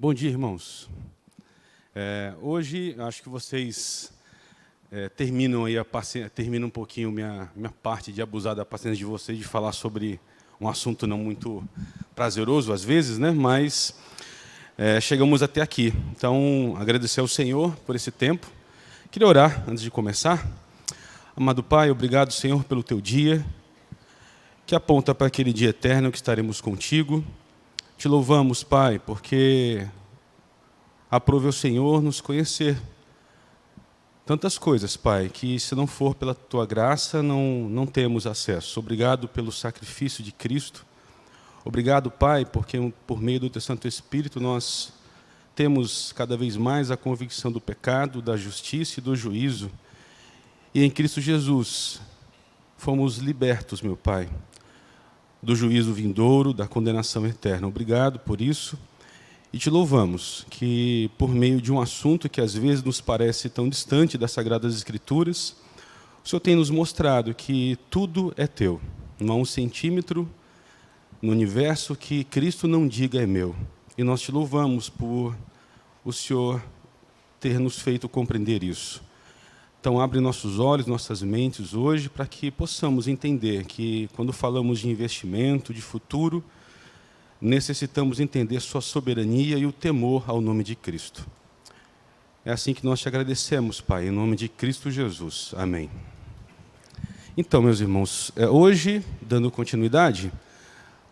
Bom dia, irmãos. Hoje, acho que vocês terminam um pouquinho minha parte de abusar da paciência de vocês, de falar sobre um assunto não muito prazeroso, às vezes, né? Mas chegamos até aqui. Então, agradecer ao Senhor por esse tempo. Queria orar antes de começar. Amado Pai, obrigado, Senhor, pelo Teu dia, que aponta para aquele dia eterno que estaremos contigo. Te louvamos, Pai, porque aprove ao Senhor nos conhecer. Tantas coisas, Pai, que se não for pela Tua graça, não temos acesso. Obrigado pelo sacrifício de Cristo. Obrigado, Pai, porque por meio do Teu Santo Espírito nós temos cada vez mais a convicção do pecado, da justiça e do juízo. E em Cristo Jesus fomos libertos, meu Pai, do juízo vindouro, da condenação eterna. Obrigado por isso. E te louvamos que, por meio de um assunto que às vezes nos parece tão distante das Sagradas Escrituras, o Senhor tem nos mostrado que tudo é teu. Não há um centímetro no universo que Cristo não diga é meu. E nós te louvamos por o Senhor ter nos feito compreender isso. Então, abre nossos olhos, nossas mentes hoje, para que possamos entender que, quando falamos de investimento, de futuro, necessitamos entender sua soberania e o temor ao nome de Cristo. É assim que nós te agradecemos, Pai, em nome de Cristo Jesus. Amém. Então, meus irmãos, hoje, dando continuidade,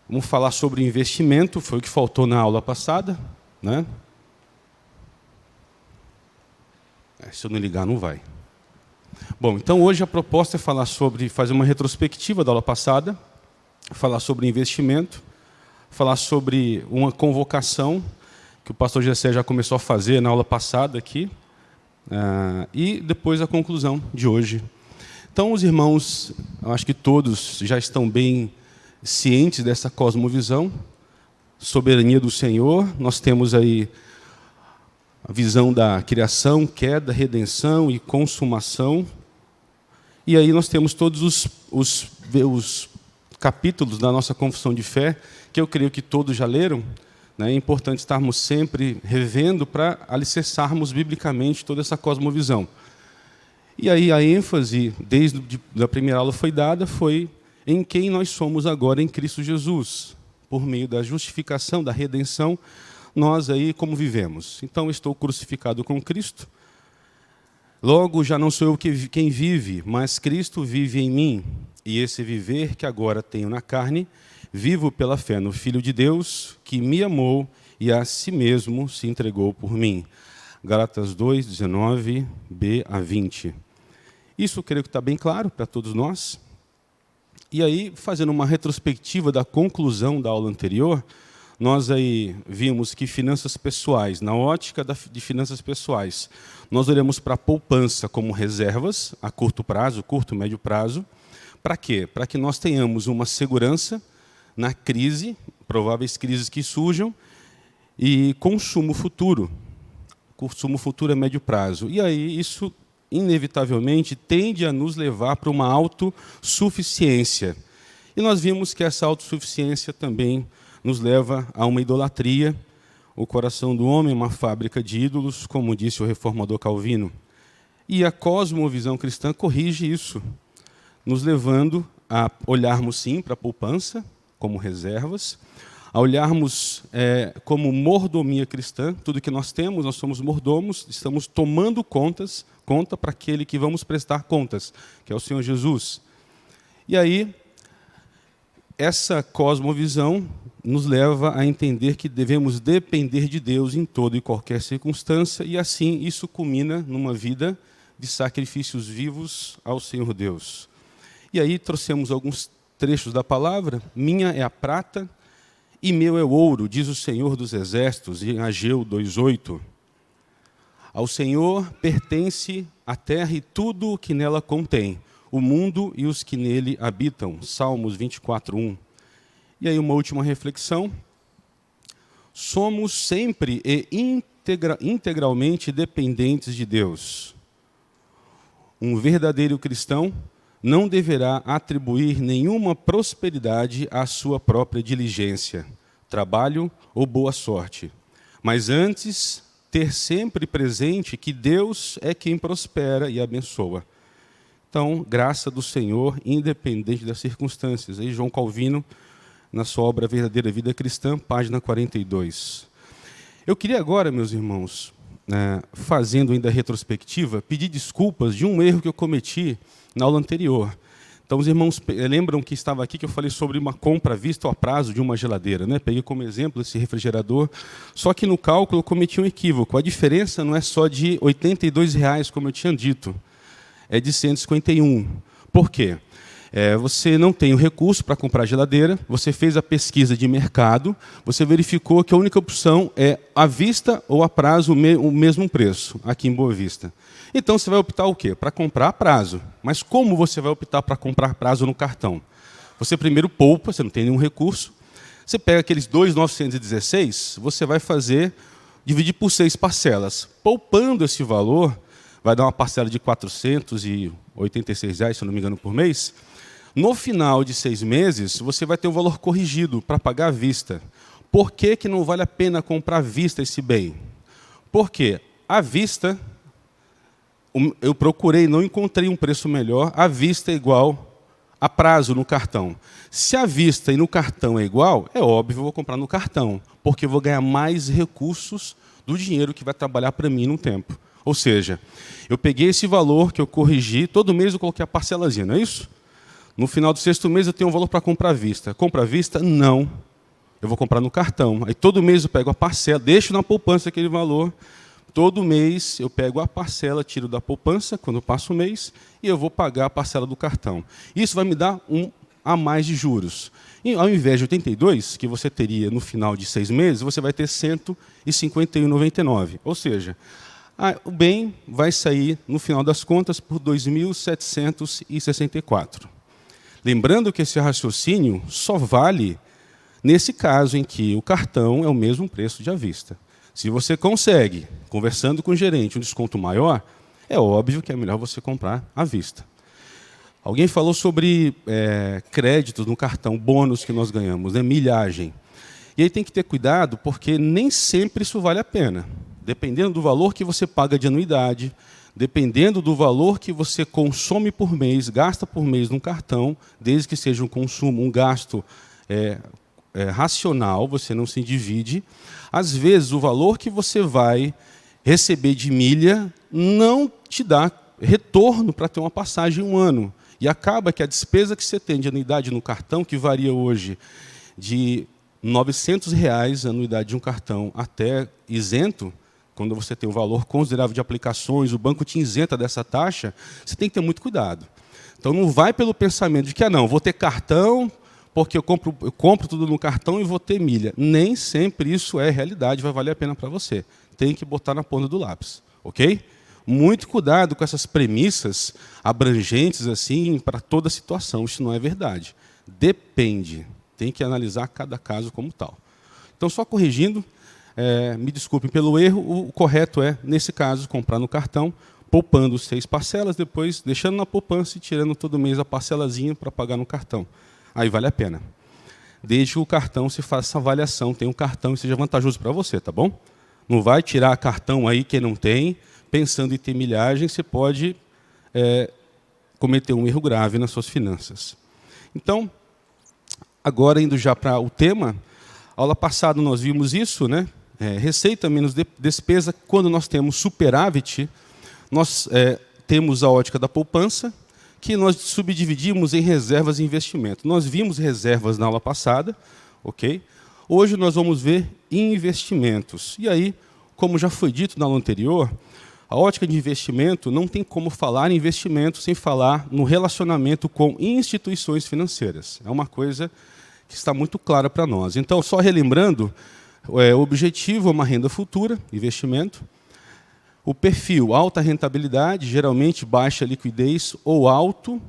vamos falar sobre investimento, foi o que faltou na aula passada, né? Se eu não ligar, não vai. Bom, então hoje a proposta é fazer uma retrospectiva da aula passada, falar sobre investimento, falar sobre uma convocação que o pastor Gessé já começou a fazer na aula passada aqui, e depois a conclusão de hoje. Então, os irmãos, eu acho que todos já estão bem cientes dessa cosmovisão, soberania do Senhor. Nós temos aí a visão da criação, queda, redenção e consumação. E aí nós temos todos os capítulos da nossa confissão de fé, que eu creio que todos já leram, né? É importante estarmos sempre revendo para alicerçarmos biblicamente toda essa cosmovisão. E aí a ênfase, desde a primeira aula foi dada, foi em quem nós somos agora em Cristo Jesus. Por meio da justificação, da redenção, nós aí como vivemos. Então, estou crucificado com Cristo. Logo, já não sou eu quem vive, mas Cristo vive em mim. E esse viver que agora tenho na carne, vivo pela fé no Filho de Deus, que me amou e a si mesmo se entregou por mim. Gálatas 2, 19b a 20. Isso creio que está bem claro para todos nós. E aí, fazendo uma retrospectiva da conclusão da aula anterior, nós aí vimos que finanças pessoais, na ótica de finanças pessoais, nós olhamos para a poupança como reservas a curto prazo, curto e médio prazo. Para quê? Para que nós tenhamos uma segurança na crise, prováveis crises que surjam, e consumo futuro a médio prazo. E aí isso, inevitavelmente, tende a nos levar para uma autossuficiência. E nós vimos que essa autossuficiência também nos leva a uma idolatria. O coração do homem é uma fábrica de ídolos, como disse o reformador Calvino. E a cosmovisão cristã corrige isso, nos levando a olharmos, sim, para a poupança, como reservas, a olharmos como mordomia cristã. Tudo que nós temos, nós somos mordomos, estamos tomando conta para aquele que vamos prestar contas, que é o Senhor Jesus. E aí, essa cosmovisão nos leva a entender que devemos depender de Deus em toda e qualquer circunstância, e assim isso culmina numa vida de sacrifícios vivos ao Senhor Deus. E aí trouxemos alguns trechos da palavra. Minha é a prata e meu é o ouro, diz o Senhor dos Exércitos, em Ageu 2:8. Ao Senhor pertence a terra e tudo o que nela contém, o mundo e os que nele habitam. Salmos 24:1. E aí uma última reflexão. Somos sempre e integralmente dependentes de Deus. Um verdadeiro cristão não deverá atribuir nenhuma prosperidade à sua própria diligência, trabalho ou boa sorte, Mas antes, ter sempre presente que Deus é quem prospera e abençoa. Então, graça do Senhor, independente das circunstâncias. Aí João Calvino, na sua obra Verdadeira Vida Cristã, página 42. Eu queria agora, meus irmãos, fazendo ainda a retrospectiva, pedir desculpas de um erro que eu cometi na aula anterior. Então, os irmãos lembram que estava aqui que eu falei sobre uma compra à vista ou a prazo de uma geladeira, né? Peguei como exemplo esse refrigerador, só que no cálculo eu cometi um equívoco. A diferença não é só de R$ 82,00, como eu tinha dito, é de 151. Por quê? Você não tem o recurso para comprar geladeira, você fez a pesquisa de mercado, você verificou que a única opção é à vista ou a prazo o mesmo preço, aqui em Boa Vista. Então você vai optar o quê? Para comprar a prazo. Mas como você vai optar para comprar prazo no cartão? Você primeiro poupa, você não tem nenhum recurso, você pega aqueles 2.916, você vai dividir por 6 parcelas. Poupando esse valor, vai dar uma parcela de R$ 486,00, se eu não me engano, por mês. No final de 6 meses, você vai ter um valor corrigido para pagar à vista. Por que que não vale a pena comprar à vista esse bem? Porque à vista, eu procurei, não encontrei um preço melhor, à vista é igual a prazo no cartão. Se à vista e no cartão é igual, é óbvio, eu vou comprar no cartão, porque eu vou ganhar mais recursos do dinheiro que vai trabalhar para mim no tempo. Ou seja, eu peguei esse valor que eu corrigi, todo mês eu coloquei a parcelazinha, não é isso? No final do 6º mês eu tenho um valor para comprar à vista. Compra à vista? Não. Eu vou comprar no cartão. Aí todo mês eu pego a parcela, deixo na poupança aquele valor. Todo mês eu pego a parcela, tiro da poupança, quando eu passo o mês, e eu vou pagar a parcela do cartão. Isso vai me dar um a mais de juros. E, ao invés de 82, que você teria no final de 6 meses, você vai ter 151,99. Ou seja, o bem vai sair, no final das contas, por 2.764. Lembrando que esse raciocínio só vale nesse caso em que o cartão é o mesmo preço de à vista. Se você consegue, conversando com o gerente, um desconto maior, é óbvio que é melhor você comprar à vista. Alguém falou sobre créditos no cartão, bônus que nós ganhamos, né, milhagem. E aí tem que ter cuidado, porque nem sempre isso vale a pena. Dependendo do valor que você paga de anuidade, dependendo do valor que você consome por mês, gasta por mês num cartão, desde que seja um consumo, um gasto racional, você não se divide. Às vezes, o valor que você vai receber de milha não te dá retorno para ter uma passagem um ano. E acaba que a despesa que você tem de anuidade no cartão, que varia hoje de R$ 900,00 a anuidade de um cartão até isento, quando você tem um valor considerável de aplicações, o banco te isenta dessa taxa, você tem que ter muito cuidado. Então, não vai pelo pensamento de que, não, vou ter cartão, porque eu compro tudo no cartão e vou ter milha. Nem sempre isso é realidade, vai valer a pena para você. Tem que botar na ponta do lápis, ok? Muito cuidado com essas premissas abrangentes assim para toda situação. Isso não é verdade. Depende. Tem que analisar cada caso como tal. Então, só corrigindo, me desculpem pelo erro, o correto é, nesse caso, comprar no cartão, poupando 6 parcelas, depois deixando na poupança e tirando todo mês a parcelazinha para pagar no cartão. Aí vale a pena. Desde que o cartão se faça essa avaliação, tenha um cartão e seja vantajoso para você, tá bom? Não vai tirar cartão aí quem não tem, pensando em ter milhagem, você pode cometer um erro grave nas suas finanças. Então, agora indo já para o tema, aula passada nós vimos isso, né? Receita menos despesa. Quando nós temos superávit, nós temos a ótica da poupança, que nós subdividimos em reservas e investimento. Nós vimos reservas na aula passada, ok? Hoje nós vamos ver investimentos. E aí, como já foi dito na aula anterior, a ótica de investimento não tem como falar em investimento sem falar no relacionamento com instituições financeiras. É uma coisa que está muito clara para nós. Então, só relembrando, o objetivo é uma renda futura, investimento. O perfil, alta rentabilidade, geralmente baixa liquidez ou alto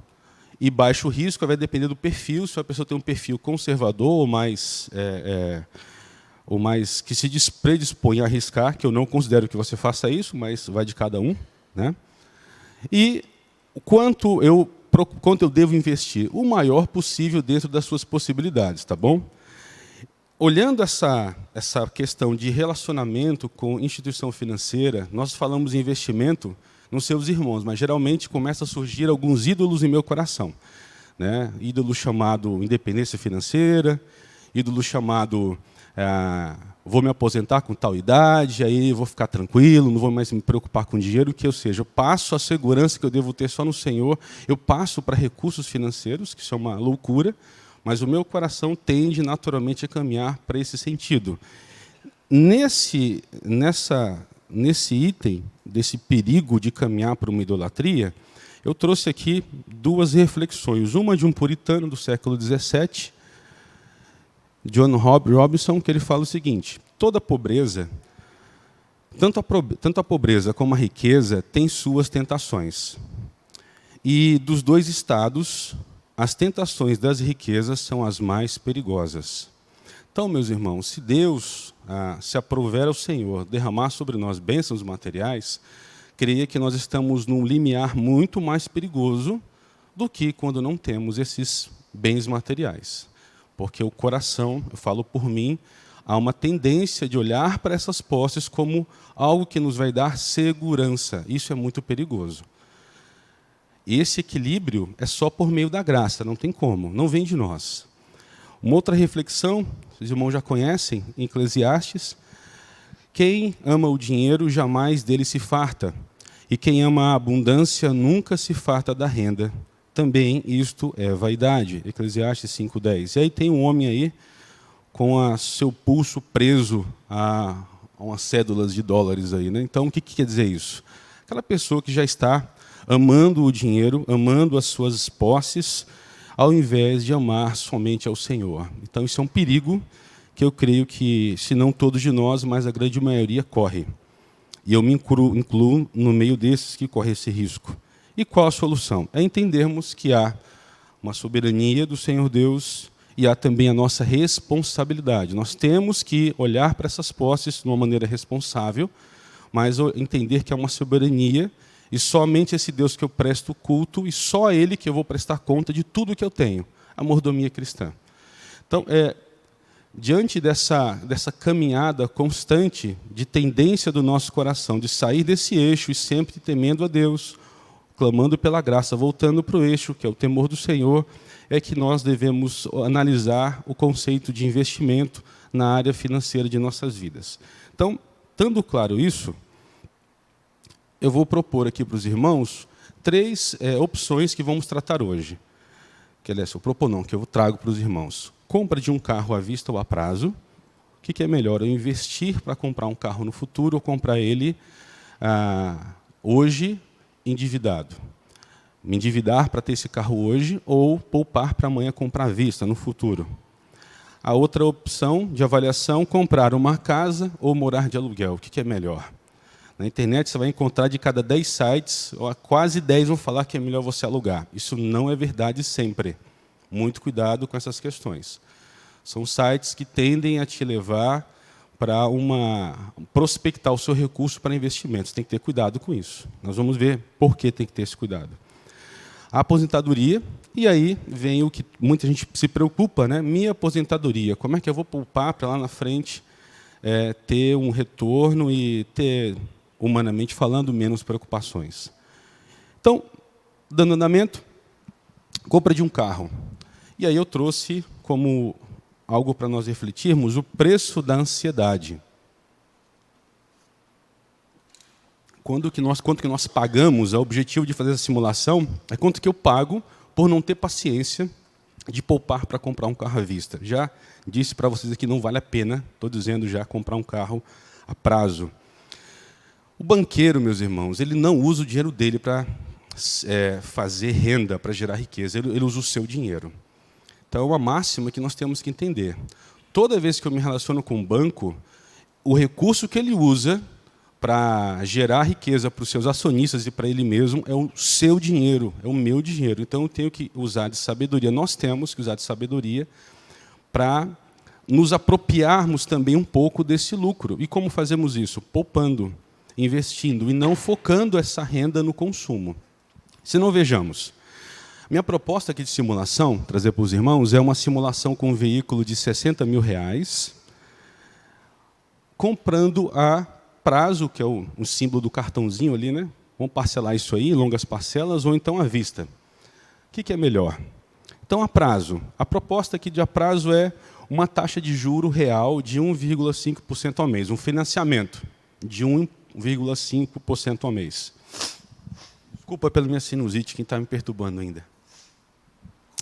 e baixo risco, vai depender do perfil. Se a pessoa tem um perfil conservador ou mais que se predispõe a arriscar, que eu não considero que você faça isso, mas vai de cada um, né? E quanto eu devo investir? O maior possível dentro das suas possibilidades, tá bom? olhando essa questão de relacionamento com instituição financeira, nós falamos em investimento nos seus irmãos, mas geralmente começa a surgir alguns ídolos em meu coração, né? Ídolo chamado independência financeira, ídolo chamado vou me aposentar com tal idade, aí vou ficar tranquilo, não vou mais me preocupar com dinheiro, ou seja, eu passo a segurança que eu devo ter só no Senhor, eu passo para recursos financeiros, que isso é uma loucura, mas o meu coração tende naturalmente a caminhar para esse sentido. Nesse item, desse perigo de caminhar para uma idolatria, eu trouxe aqui duas reflexões. Uma de um puritano do século XVII, John Robinson, que ele fala o seguinte: toda pobreza, tanto a pobreza como a riqueza, tem suas tentações. E dos dois estados, as tentações das riquezas são as mais perigosas. Então, meus irmãos, se Deus se aprouver ao Senhor derramar sobre nós bênçãos materiais, creia que nós estamos num limiar muito mais perigoso do que quando não temos esses bens materiais. Porque o coração, eu falo por mim, há uma tendência de olhar para essas posses como algo que nos vai dar segurança. Isso é muito perigoso. E esse equilíbrio é só por meio da graça, não tem como, não vem de nós. Uma outra reflexão, os irmãos já conhecem, em Eclesiastes: quem ama o dinheiro jamais dele se farta, e quem ama a abundância nunca se farta da renda. Também isto é vaidade. Eclesiastes 5:10. E aí tem um homem aí com seu pulso preso a umas cédulas de dólares aí, né? Então, o que quer dizer isso? Aquela pessoa que já está amando o dinheiro, amando as suas posses, ao invés de amar somente ao Senhor. Então, isso é um perigo que eu creio que, se não todos de nós, mas a grande maioria corre. E eu me incluo no meio desses que correm esse risco. E qual a solução? É entendermos que há uma soberania do Senhor Deus e há também a nossa responsabilidade. Nós temos que olhar para essas posses de uma maneira responsável, mas entender que há uma soberania e somente esse Deus que eu presto culto e só a Ele que eu vou prestar conta de tudo que eu tenho, a mordomia cristã. Então, diante dessa caminhada constante de tendência do nosso coração de sair desse eixo e sempre temendo a Deus, clamando pela graça, voltando para o eixo, que é o temor do Senhor, é que nós devemos analisar o conceito de investimento na área financeira de nossas vidas. Então, estando claro isso, eu vou propor aqui para os irmãos 3 opções que vamos tratar hoje. Que, aliás, que eu trago para os irmãos. Compra de um carro à vista ou a prazo. O que é melhor? Eu investir para comprar um carro no futuro ou comprar ele hoje endividado? Me endividar para ter esse carro hoje ou poupar para amanhã comprar à vista, no futuro? A outra opção de avaliação: comprar uma casa ou morar de aluguel. O que é melhor? Na internet você vai encontrar de cada 10 sites, quase 10 vão falar que é melhor você alugar. Isso não é verdade sempre. Muito cuidado com essas questões. São sites que tendem a te levar para prospectar o seu recurso para investimentos. Tem que ter cuidado com isso. Nós vamos ver por que tem que ter esse cuidado. A aposentadoria, e aí vem o que muita gente se preocupa, né? Minha aposentadoria, como é que eu vou poupar para lá na frente ter um retorno e ter, humanamente falando, menos preocupações? Então, dando andamento, compra de um carro. E aí eu trouxe como algo para nós refletirmos o preço da ansiedade. Quanto que nós pagamos, o objetivo de fazer essa simulação é quanto que eu pago por não ter paciência de poupar para comprar um carro à vista. Já disse para vocês aqui, não vale a pena, estou dizendo já, comprar um carro a prazo. O banqueiro, meus irmãos, ele não usa o dinheiro dele para fazer renda, para gerar riqueza, ele usa o seu dinheiro. Então, é uma máxima que nós temos que entender. Toda vez que eu me relaciono com um banco, o recurso que ele usa para gerar riqueza para os seus acionistas e para ele mesmo é o seu dinheiro, é o meu dinheiro. Então, eu tenho que usar de sabedoria, nós temos que usar de sabedoria para nos apropriarmos também um pouco desse lucro. E como fazemos isso? Poupando, investindo e não focando essa renda no consumo. Se não, vejamos, Minha proposta aqui de simulação, trazer para os irmãos, é uma simulação com um veículo de R$60 mil, comprando a prazo, que é o símbolo do cartãozinho ali, né? Vamos parcelar isso aí, em longas parcelas, ou então à vista. O que é melhor? Então, a prazo. A proposta aqui de a prazo é uma taxa de juro real de 1,5% ao mês, um financiamento de 1,5% ao mês. Desculpa pela minha sinusite, quem está me perturbando ainda.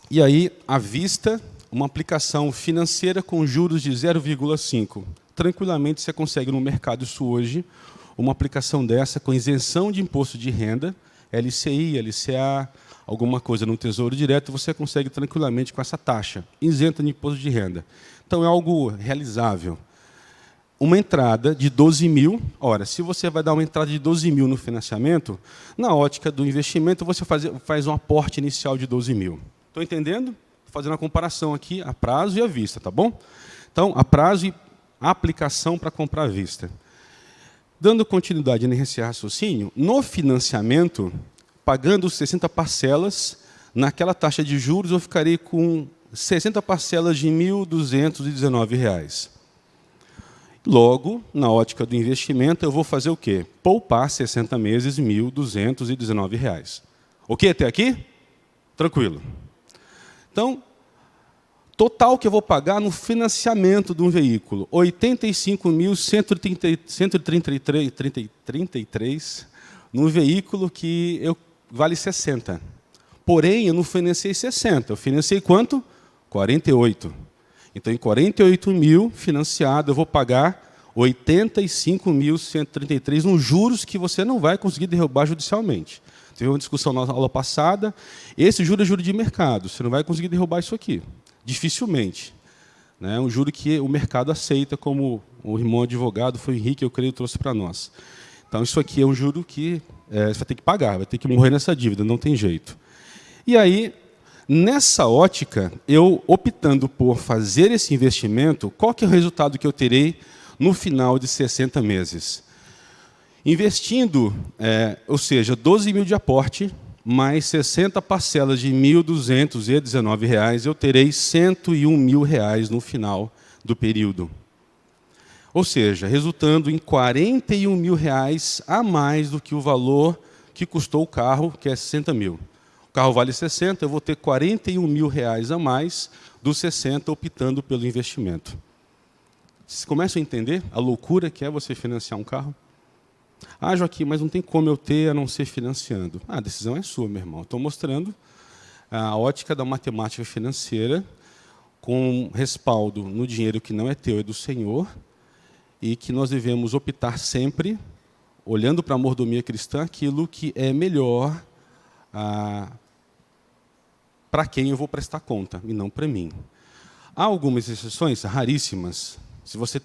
E aí, à vista, uma aplicação financeira com juros de 0,5%. Tranquilamente, você consegue no mercado isso hoje, uma aplicação dessa com isenção de imposto de renda, LCI, LCA, alguma coisa no Tesouro Direto, você consegue tranquilamente com essa taxa, isenta de imposto de renda. Então, é algo realizável. Uma entrada de 12 mil, ora, se você vai dar uma entrada de 12 mil no financiamento, na ótica do investimento, você faz um aporte inicial de 12 mil. Estão entendendo? Estou fazendo a comparação aqui, a prazo e a vista, tá bom? Então, a prazo e a aplicação para comprar à vista. Dando continuidade nesse raciocínio, no financiamento, pagando 60 parcelas, naquela taxa de juros, eu ficarei com 60 parcelas de R$ 1.219. Logo, na ótica do investimento, eu vou fazer o quê? Poupar 60 meses, R$ 1.219. Ok até aqui? Tranquilo. Então, total que eu vou pagar no financiamento de um veículo, R$ 85.133 no veículo que vale 60. Porém, eu não financei 60, eu financei quanto? 48. Então, em 48 mil financiado, eu vou pagar 85.133 nos juros que você não vai conseguir derrubar judicialmente. Teve uma discussão na aula passada, esse juro é juro de mercado, você não vai conseguir derrubar isso aqui. Dificilmente. É um juro que o mercado aceita, como o irmão advogado, foi o Henrique, eu creio, trouxe para nós. Então, isso aqui é um juro que você vai ter que pagar, vai ter que morrer nessa dívida, não tem jeito. E aí, nessa ótica, eu optando por fazer esse investimento, qual que é o resultado que eu terei no final de 60 meses? Investindo, ou seja, 12 mil de aporte, mais 60 parcelas de R$ 1.219, eu terei R$ 101 mil no final do período. Ou seja, resultando em R$ 41 mil a mais do que o valor que custou o carro, que é 60 mil. O carro vale 60, eu vou ter R$ 41 mil a mais dos 60, optando pelo investimento. Vocês começam a entender a loucura que é você financiar um carro? Ah, Joaquim, mas não tem como eu ter a não ser financiando. A decisão é sua, meu irmão. Estou mostrando a ótica da matemática financeira com respaldo no dinheiro que não é teu, é do Senhor, e que nós devemos optar sempre, olhando para a mordomia cristã, aquilo que é melhor para quem eu vou prestar conta, e não para mim. Há algumas exceções raríssimas. Se você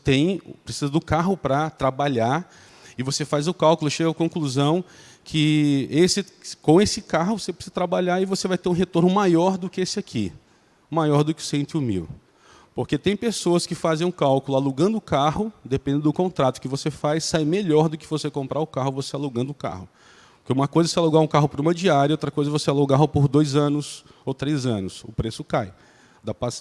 precisa do carro para trabalhar, e você faz o cálculo, chega à conclusão que com esse carro você precisa trabalhar e você vai ter um retorno maior do que esse aqui, maior do que 101 mil. Porque tem pessoas que fazem um cálculo alugando o carro, dependendo do contrato que você faz, sai melhor do que você comprar o carro você alugando o carro. Porque uma coisa é você alugar um carro por uma diária, outra coisa é você alugar o carro por 2 anos ou 3 anos. O preço cai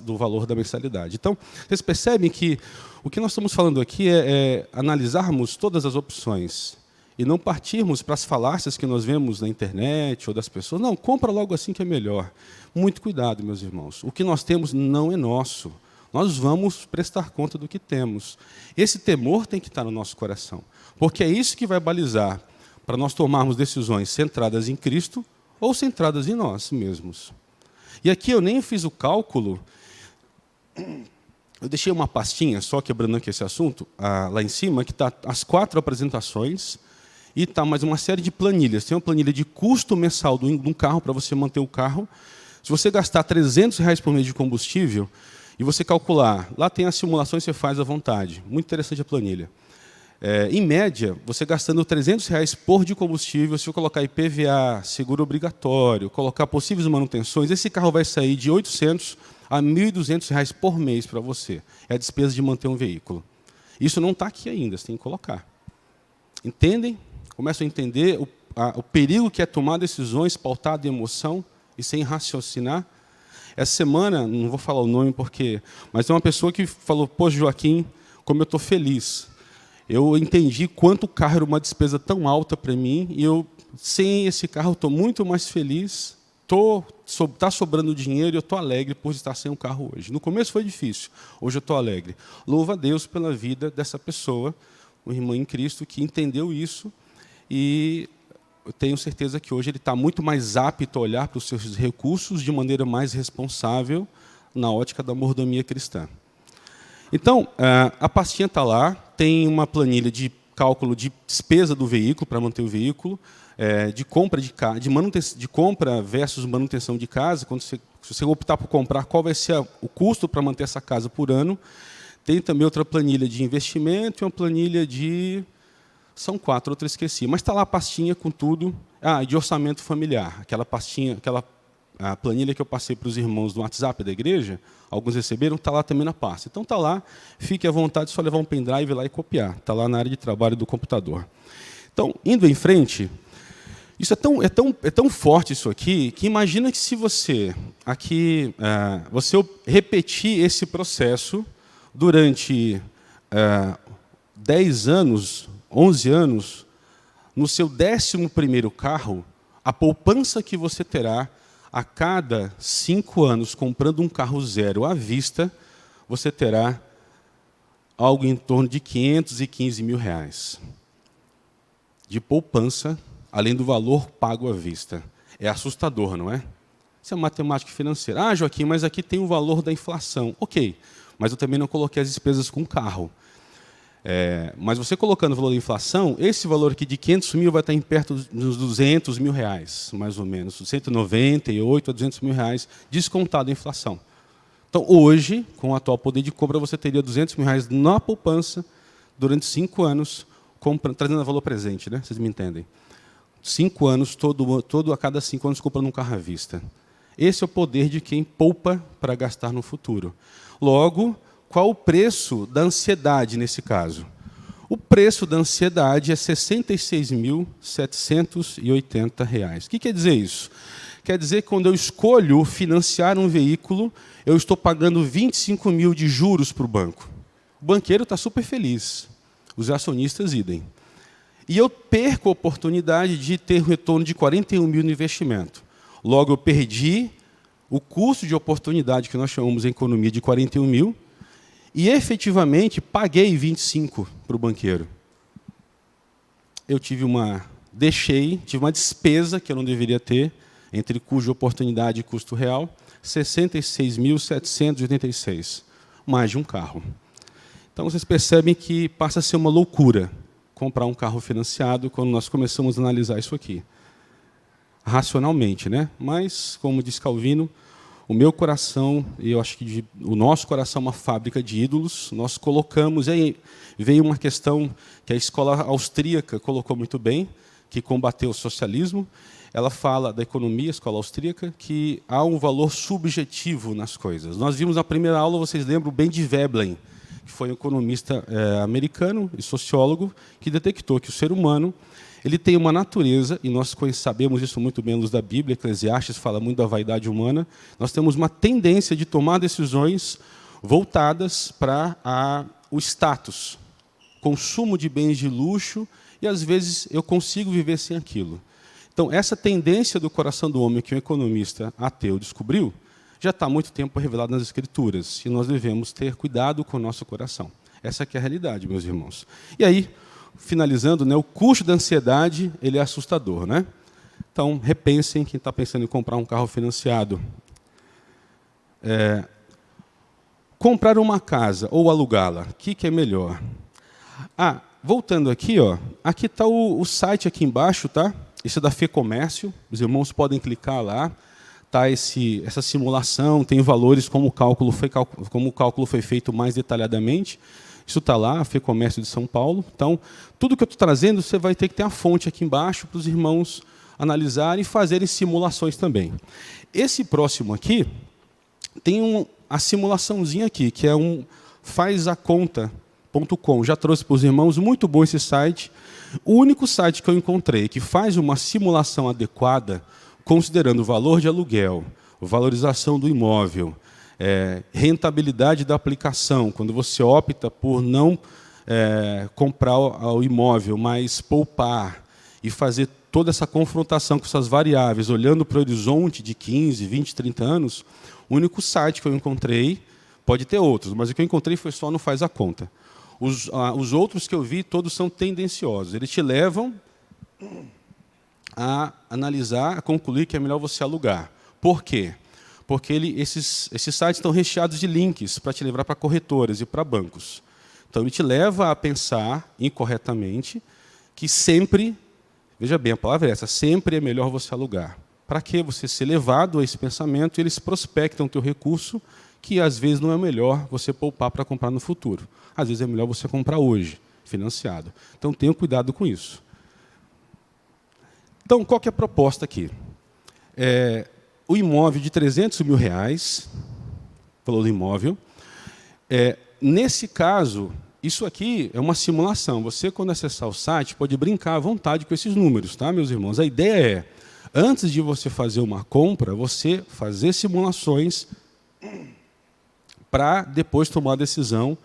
do valor da mensalidade. Então, vocês percebem que o que nós estamos falando aqui é analisarmos todas as opções e não partirmos para as falácias que nós vemos na internet ou das pessoas. Não, compra logo assim que é melhor. Muito cuidado, meus irmãos. O que nós temos não é nosso. Nós vamos prestar conta do que temos. Esse temor tem que estar no nosso coração, porque é isso que vai balizar para nós tomarmos decisões centradas em Cristo ou centradas em nós mesmos. E aqui eu nem fiz o cálculo, eu deixei uma pastinha, só quebrando aqui esse assunto, lá em cima, que está as 4 apresentações, e está mais uma série de planilhas. Tem uma planilha de custo mensal de um carro, para você manter o carro. Se você gastar R$ 300 por mês de combustível, e você calcular, lá tem as simulações que você faz à vontade. Muito interessante a planilha. Em média, você gastando R$ 300 por de combustível, se eu colocar IPVA, seguro obrigatório, colocar possíveis manutenções, esse carro vai sair de R$ 800 a R$ 1.200 por mês para você. É a despesa de manter um veículo. Isso não está aqui ainda, você tem que colocar. Entendem? Começam a entender o perigo que é tomar decisões pautadas em emoção? e sem raciocinar. Essa semana, não vou falar o nome mas tem uma pessoa que falou, pô, Joaquim, como eu estou feliz. Eu entendi quanto o carro era uma despesa tão alta para mim, e eu, sem esse carro, estou muito mais feliz, está sobrando dinheiro e eu estou alegre por estar sem um carro hoje. No começo foi difícil, hoje eu estou alegre. Louva a Deus pela vida dessa pessoa, um irmão em Cristo, que entendeu isso, e eu tenho certeza que hoje ele está muito mais apto a olhar para os seus recursos de maneira mais responsável na ótica da mordomia cristã. Então, a pastinha está lá, tem uma planilha de cálculo de despesa do veículo, para manter o veículo, de compra versus manutenção de casa. Se você optar por comprar, qual vai ser o custo para manter essa casa por ano. Tem também outra planilha de investimento e uma planilha de... São 4, outra esqueci. Mas está lá a pastinha com tudo. De orçamento familiar. Aquela pastinha, a planilha que eu passei para os irmãos do WhatsApp da igreja, alguns receberam, está lá também na pasta. Então está lá, fique à vontade, só levar um pendrive lá e copiar. Está lá na área de trabalho do computador. Então, indo em frente, isso é tão forte isso aqui, que imagina que se você repetir esse processo durante 10 anos, 11 anos, no seu 11º carro, a poupança que você terá a cada 5 anos comprando um carro zero à vista, você terá algo em torno de R$515 mil de poupança, além do valor pago à vista. É assustador, não é? Isso é matemática financeira. Joaquim, mas aqui tem o valor da inflação. Ok, mas eu também não coloquei as despesas com o carro. Mas você colocando o valor da inflação, esse valor aqui de 500 mil vai estar em perto dos 200 mil reais, mais ou menos, 198 a 200 mil reais, descontado a inflação. Então, hoje, com o atual poder de compra, você teria 200 mil reais na poupança durante 5 anos, trazendo valor presente, né? Vocês me entendem? 5 anos, a cada 5 anos, comprando um carro à vista. Esse é o poder de quem poupa para gastar no futuro. Logo, qual o preço da ansiedade nesse caso? O preço da ansiedade é R$ 66.780. O que quer dizer isso? Quer dizer que quando eu escolho financiar um veículo, eu estou pagando 25 mil de juros para o banco. O banqueiro está super feliz, os acionistas idem. E eu perco a oportunidade de ter um retorno de 41 mil no investimento. Logo, eu perdi o custo de oportunidade, que nós chamamos em economia de 41 mil, e efetivamente paguei 25 para o banqueiro. Eu tive uma despesa que eu não deveria ter, entre custo de oportunidade e custo real, 66.786, mais de um carro. Então, vocês percebem que passa a ser uma loucura comprar um carro financiado quando nós começamos a analisar isso aqui. Racionalmente, né? Mas, como diz Calvino, o meu coração, e eu acho que o nosso coração é uma fábrica de ídolos, nós colocamos, e aí veio uma questão que a escola austríaca colocou muito bem, que combateu o socialismo. Ela fala da economia, a escola austríaca, que há um valor subjetivo nas coisas. Nós vimos na primeira aula, vocês lembram, bem de Veblen, que foi um economista americano e sociólogo, que detectou que o ser humano ele tem uma natureza, e nós sabemos isso muito bem à luz da Bíblia, Eclesiastes fala muito da vaidade humana, nós temos uma tendência de tomar decisões voltadas para o status, consumo de bens de luxo, e às vezes eu consigo viver sem aquilo. Então, essa tendência do coração do homem que um economista ateu descobriu, já está há muito tempo revelada nas Escrituras, e nós devemos ter cuidado com o nosso coração. Essa que é a realidade, meus irmãos. E aí, finalizando, né, o custo da ansiedade ele é assustador, né? Então, repensem quem está pensando em comprar um carro financiado. Comprar uma casa ou alugá-la, o que é melhor? Voltando aqui, aqui está o site aqui embaixo, tá? Esse é da FEComércio, os irmãos podem clicar lá. Tá essa simulação, tem valores como o cálculo foi feito mais detalhadamente. Isso está lá, a FEComércio de São Paulo. Então, tudo que eu estou trazendo, você vai ter que ter a fonte aqui embaixo para os irmãos analisarem e fazerem simulações também. Esse próximo aqui, tem a simulaçãozinha aqui, que é fazaconta.com. Já trouxe para os irmãos, muito bom esse site. O único site que eu encontrei que faz uma simulação adequada considerando o valor de aluguel, valorização do imóvel, rentabilidade da aplicação, quando você opta por não comprar o imóvel, mas poupar e fazer toda essa confrontação com essas variáveis, olhando para o horizonte de 15, 20, 30 anos, o único site que eu encontrei, pode ter outros, mas o que eu encontrei foi só Não Faz a Conta. Os outros que eu vi, todos são tendenciosos. Eles te levam a analisar, a concluir que é melhor você alugar. Por quê? Porque esses sites estão recheados de links para te levar para corretoras e para bancos. Então, ele te leva a pensar incorretamente que sempre, veja bem, a palavra é essa, sempre é melhor você alugar. Para que você ser levado a esse pensamento, eles prospectam o teu recurso, que às vezes não é melhor você poupar para comprar no futuro. Às vezes é melhor você comprar hoje, financiado. Então, tenha cuidado com isso. Então, qual que é a proposta aqui? O imóvel de R$300 mil, falou do imóvel. Nesse caso, isso aqui é uma simulação. Você, quando acessar o site, pode brincar à vontade com esses números, tá, meus irmãos? A ideia é, antes de você fazer uma compra, você fazer simulações para depois tomar a decisão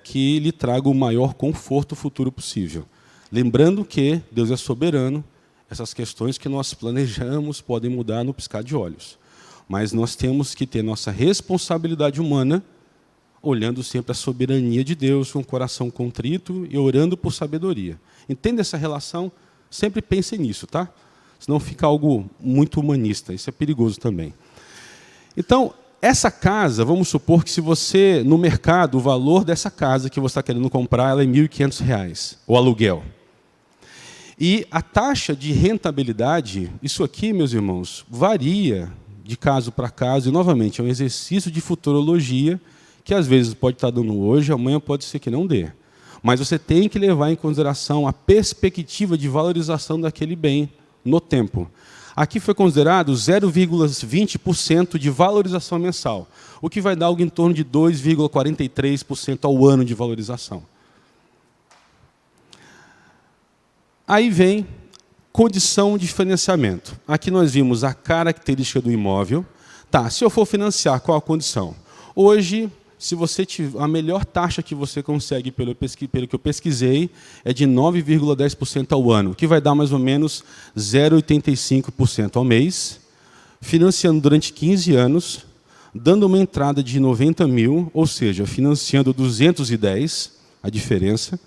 que lhe traga o maior conforto futuro possível. Lembrando que Deus é soberano, essas questões que nós planejamos podem mudar no piscar de olhos. Mas nós temos que ter nossa responsabilidade humana, olhando sempre a soberania de Deus, com o coração contrito e orando por sabedoria. Entenda essa relação? Sempre pense nisso, tá? Senão fica algo muito humanista. Isso é perigoso também. Então, essa casa, vamos supor que se você, no mercado, o valor dessa casa que você está querendo comprar, ela é R$1.500, o aluguel. E a taxa de rentabilidade, isso aqui, meus irmãos, varia de caso para caso, e, novamente, é um exercício de futurologia, que às vezes pode estar dando hoje, amanhã pode ser que não dê. Mas você tem que levar em consideração a perspectiva de valorização daquele bem no tempo. Aqui foi considerado 0,20% de valorização mensal, o que vai dar algo em torno de 2,43% ao ano de valorização. Aí vem condição de financiamento. Aqui nós vimos a característica do imóvel. Tá, se eu for financiar, qual a condição? Hoje, se você tiver, a melhor taxa que você consegue, pelo que eu pesquisei, é de 9,10% ao ano, que vai dar mais ou menos 0,85% ao mês, financiando durante 15 anos, dando uma entrada de 90 mil, ou seja, financiando 210, a diferença,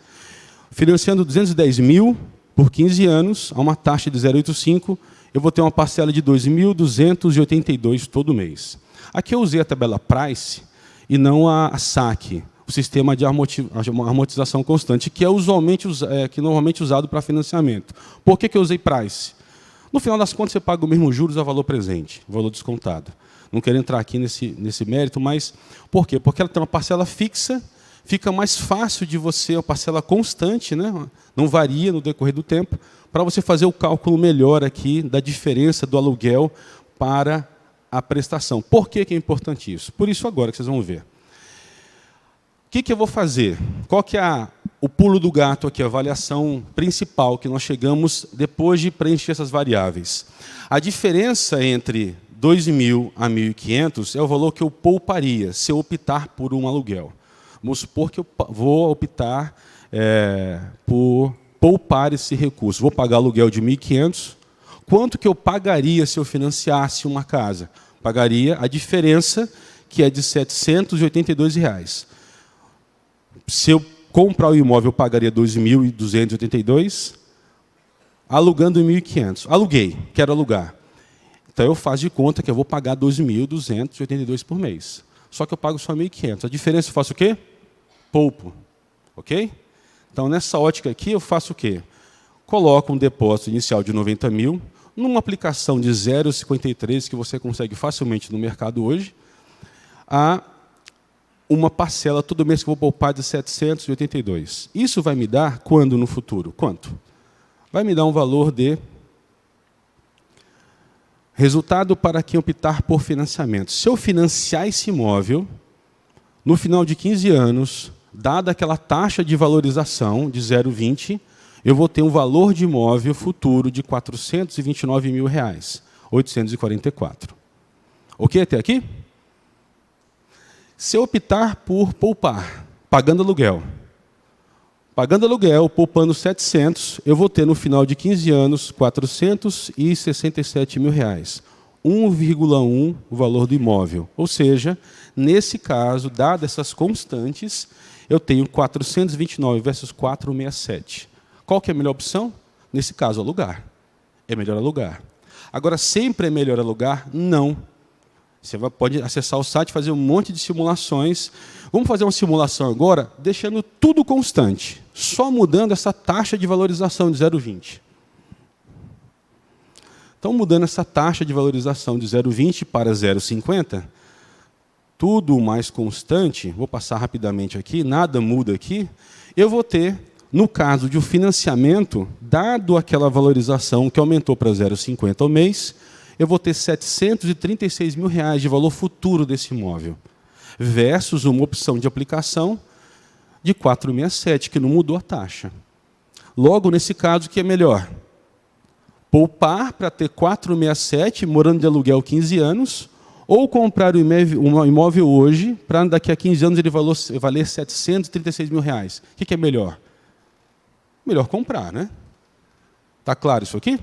financiando 210 mil por 15 anos, a uma taxa de 0,85, eu vou ter uma parcela de 2.282 todo mês. Aqui eu usei a tabela Price, e não a SAC, o sistema de amortização constante, que é normalmente usado para financiamento. Por que eu usei Price? No final das contas, você paga o mesmo juros a valor presente, valor descontado. Não quero entrar aqui nesse mérito, mas por quê? Porque ela tem uma parcela fixa, fica mais fácil de você, uma parcela constante, né? Não varia no decorrer do tempo, para você fazer o cálculo melhor aqui da diferença do aluguel para a prestação. Por que é importante isso? Por isso agora que vocês vão ver. O que eu vou fazer? Qual que é o pulo do gato aqui, a avaliação principal que nós chegamos depois de preencher essas variáveis? A diferença entre 2.000 a 1.500 é o valor que eu pouparia se eu optar por um aluguel. Vamos supor que eu vou optar por poupar esse recurso. Vou pagar aluguel de 1.500. Quanto que eu pagaria se eu financiasse uma casa? Pagaria a diferença, que é de R$ 782. Se eu comprar o imóvel, eu pagaria R$ 2.282, alugando em 1.500. Aluguei, quero alugar. Então, eu faço de conta que eu vou pagar R$ 2.282 por mês. Só que eu pago só 1.500. A diferença eu faço o quê? Poupo. Ok? Então, nessa ótica aqui, eu faço o quê? Coloco um depósito inicial de 90 mil, numa aplicação de 0,53, que você consegue facilmente no mercado hoje, a uma parcela todo mês que eu vou poupar de 782. Isso vai me dar quando no futuro? Quanto? Vai me dar um valor de resultado para quem optar por financiamento. Se eu financiar esse imóvel, no final de 15 anos, dada aquela taxa de valorização de 0,20, eu vou ter um valor de imóvel futuro de R$ 429.844. Ok até aqui? Se eu optar por poupar, pagando aluguel, poupando 700, eu vou ter no final de 15 anos R$ 467.000, 1,1 o valor do imóvel. Ou seja, nesse caso, dadas essas constantes, eu tenho 429 versus 467. Qual que é a melhor opção? Nesse caso, alugar. É melhor alugar. Agora, sempre é melhor alugar? Não. Você pode acessar o site e fazer um monte de simulações. Vamos fazer uma simulação agora, deixando tudo constante, só mudando essa taxa de valorização de 0,20. Então, mudando essa taxa de valorização de 0,20 para 0,50, tudo mais constante, vou passar rapidamente aqui, nada muda aqui, eu vou ter, no caso de um financiamento, dado aquela valorização que aumentou para 0,50 ao mês, eu vou ter R$ 736.000 de valor futuro desse imóvel, versus uma opção de aplicação de 467, que não mudou a taxa. Logo, nesse caso, o que é melhor? Poupar para ter 467, morando de aluguel 15 anos, ou comprar um imóvel hoje, para daqui a 15 anos ele valer R$ 736.000. O que é melhor? Melhor comprar, né? Está claro isso aqui?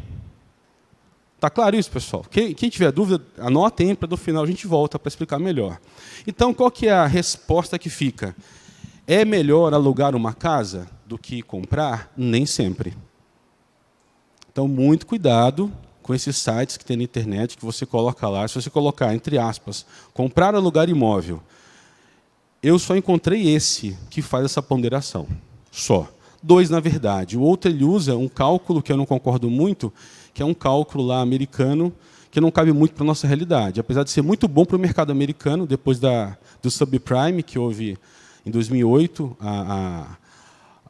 Está claro isso, pessoal? Quem tiver dúvida, anotem para no final a gente volta para explicar melhor. Então, qual que é a resposta que fica? É melhor alugar uma casa do que comprar? Nem sempre. Então, muito cuidado com esses sites que tem na internet, que você coloca lá. Se você colocar, entre aspas, comprar ou alugar imóvel, eu só encontrei esse que faz essa ponderação. Só. 2, na verdade. O outro, ele usa um cálculo que eu não concordo muito, que é um cálculo lá americano, que não cabe muito para a nossa realidade. Apesar de ser muito bom para o mercado americano, depois do subprime, que houve em 2008,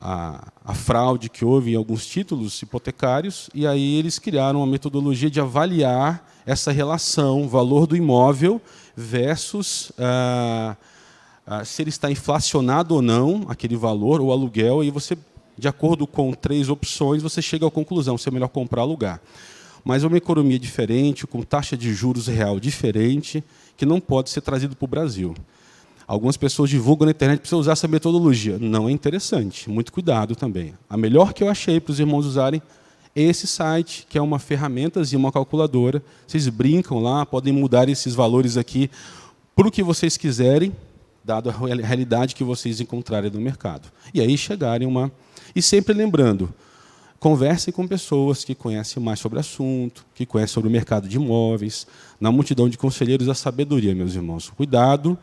a fraude que houve em alguns títulos hipotecários, e aí eles criaram uma metodologia de avaliar essa relação, valor do imóvel versus se ele está inflacionado ou não, aquele valor, ou aluguel, e você, de acordo com 3 opções, você chega à conclusão se é melhor comprar ou alugar. Mas é uma economia diferente, com taxa de juros real diferente, que não pode ser trazido para o Brasil. Algumas pessoas divulgam na internet para você usar essa metodologia. Não é interessante. Muito cuidado também. A melhor que eu achei para os irmãos usarem é esse site, que é uma ferramenta e uma calculadora. Vocês brincam lá, podem mudar esses valores aqui para o que vocês quiserem, dado a realidade que vocês encontrarem no mercado. E aí chegarem uma... E sempre lembrando, conversem com pessoas que conhecem mais sobre o assunto, que conhecem sobre o mercado de imóveis. Na multidão de conselheiros, a sabedoria, meus irmãos. Cuidado,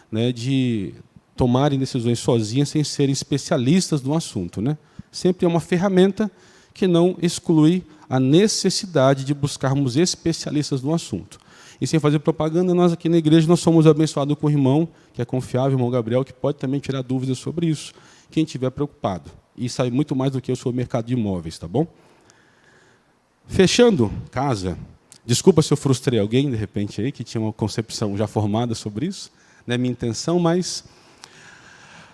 né, de tomarem decisões sozinhas sem serem especialistas no assunto, né? Sempre é uma ferramenta que não exclui a necessidade de buscarmos especialistas no assunto. E sem fazer propaganda, nós aqui na igreja nós somos abençoados com o irmão, que é confiável, o irmão Gabriel, que pode também tirar dúvidas sobre isso, quem estiver preocupado. E sabe muito mais do que eu sobre o mercado de imóveis, tá bom? Fechando, casa. Desculpa se eu frustrei alguém, de repente, aí, que tinha uma concepção já formada sobre isso. Não é minha intenção, mas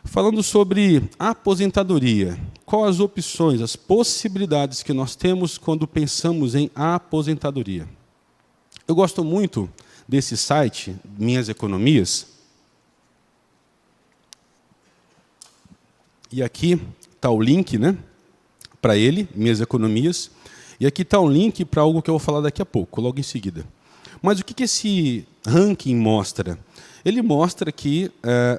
falando sobre aposentadoria, quais as opções, as possibilidades que nós temos quando pensamos em aposentadoria? Eu gosto muito desse site, Minhas Economias, e aqui está o link, né, para ele, Minhas Economias, e aqui está o link para algo que eu vou falar daqui a pouco, logo em seguida. Mas o que esse ranking mostra? Ele mostra que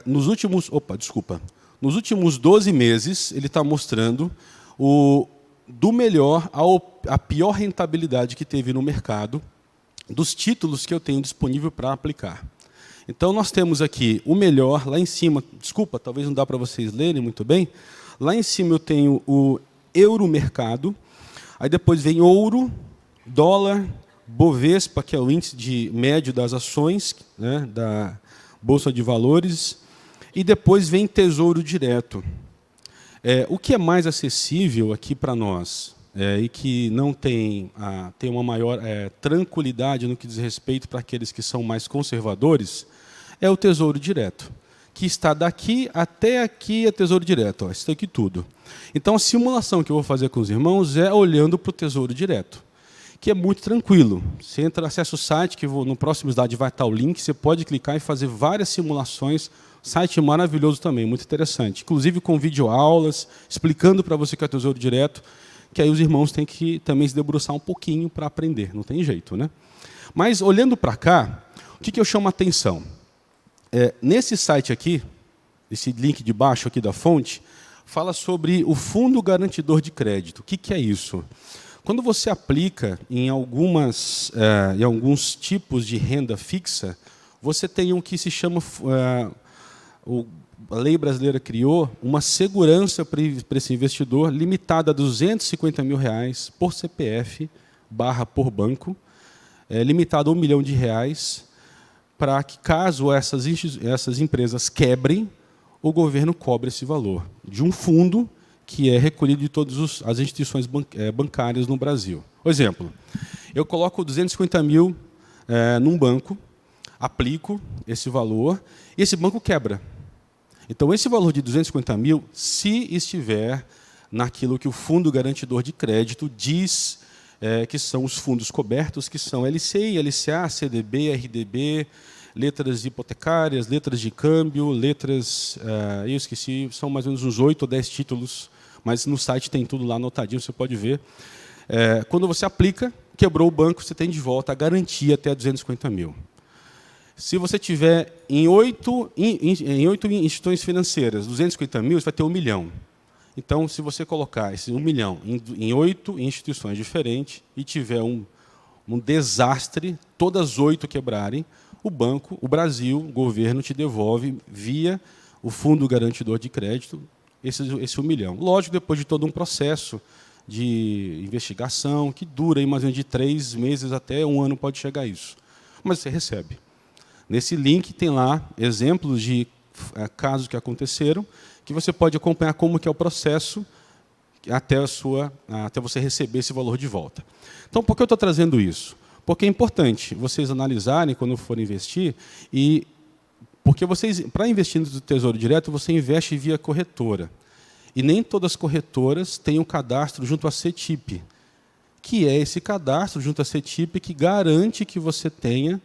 nos últimos 12 meses, ele está mostrando do melhor à pior rentabilidade que teve no mercado dos títulos que eu tenho disponível para aplicar. Então, nós temos aqui o melhor, lá em cima, desculpa, talvez não dá para vocês lerem muito bem, lá em cima eu tenho o Euromercado, aí depois vem ouro, dólar, Bovespa, que é o índice médio das ações, né, da Bolsa de Valores, e depois vem Tesouro Direto. O que é mais acessível aqui para nós, e que não tem uma maior tranquilidade no que diz respeito para aqueles que são mais conservadores, é o Tesouro Direto, que está daqui até aqui é Tesouro Direto. Ó, isso aqui tudo. Então, a simulação que eu vou fazer com os irmãos é olhando para o Tesouro Direto, que é muito tranquilo. Você entra, acessa o site, que no próximo slide vai estar o link, você pode clicar e fazer várias simulações. Site maravilhoso também, muito interessante. Inclusive com videoaulas, explicando para você o que é Tesouro Direto, que aí os irmãos têm que também se debruçar um pouquinho para aprender, não tem jeito, né? Mas, olhando para cá, o que eu chamo a atenção? Nesse site aqui, esse link de baixo aqui da fonte, fala sobre o Fundo Garantidor de Crédito. O que é isso? Quando você aplica em alguns tipos de renda fixa, você tem o que se chama, a lei brasileira criou, uma segurança para esse investidor limitada a R$250 mil por CPF / por banco, limitado a R$1 milhão, para que, caso essas empresas quebrem, o governo cobre esse valor, de um fundo que é recolhido de todas as instituições bancárias no Brasil. Por exemplo, eu coloco 250 mil num banco, aplico esse valor, e esse banco quebra. Então, esse valor de 250 mil, se estiver naquilo que o Fundo Garantidor de Crédito diz que são os fundos cobertos, que são LCI, LCA, CDB, RDB, letras hipotecárias, letras de câmbio, letras... eu esqueci, são mais ou menos uns 8 ou 10 títulos, mas no site tem tudo lá anotadinho, você pode ver. Quando você aplica, quebrou o banco, você tem de volta a garantia até 250 mil. Se você tiver em 8 instituições financeiras, 250 mil, você vai ter 1 milhão. Então, se você colocar esse 1 milhão em 8 instituições diferentes e tiver um desastre, todas as 8 quebrarem, o banco, o Brasil, o governo te devolve via o Fundo Garantidor de Crédito esse 1 milhão. Lógico, depois de todo um processo de investigação, que dura aí mais ou menos de 3 meses até 1 ano, pode chegar a isso. Mas você recebe. Nesse link tem lá exemplos de casos que aconteceram, que você pode acompanhar como que é o processo até você receber esse valor de volta. Então, por que eu estou trazendo isso? Porque é importante vocês analisarem quando forem investir, porque para investir no Tesouro Direto, você investe via corretora. E nem todas as corretoras têm um cadastro junto à CETIP, que é esse cadastro junto à CETIP que garante que você tenha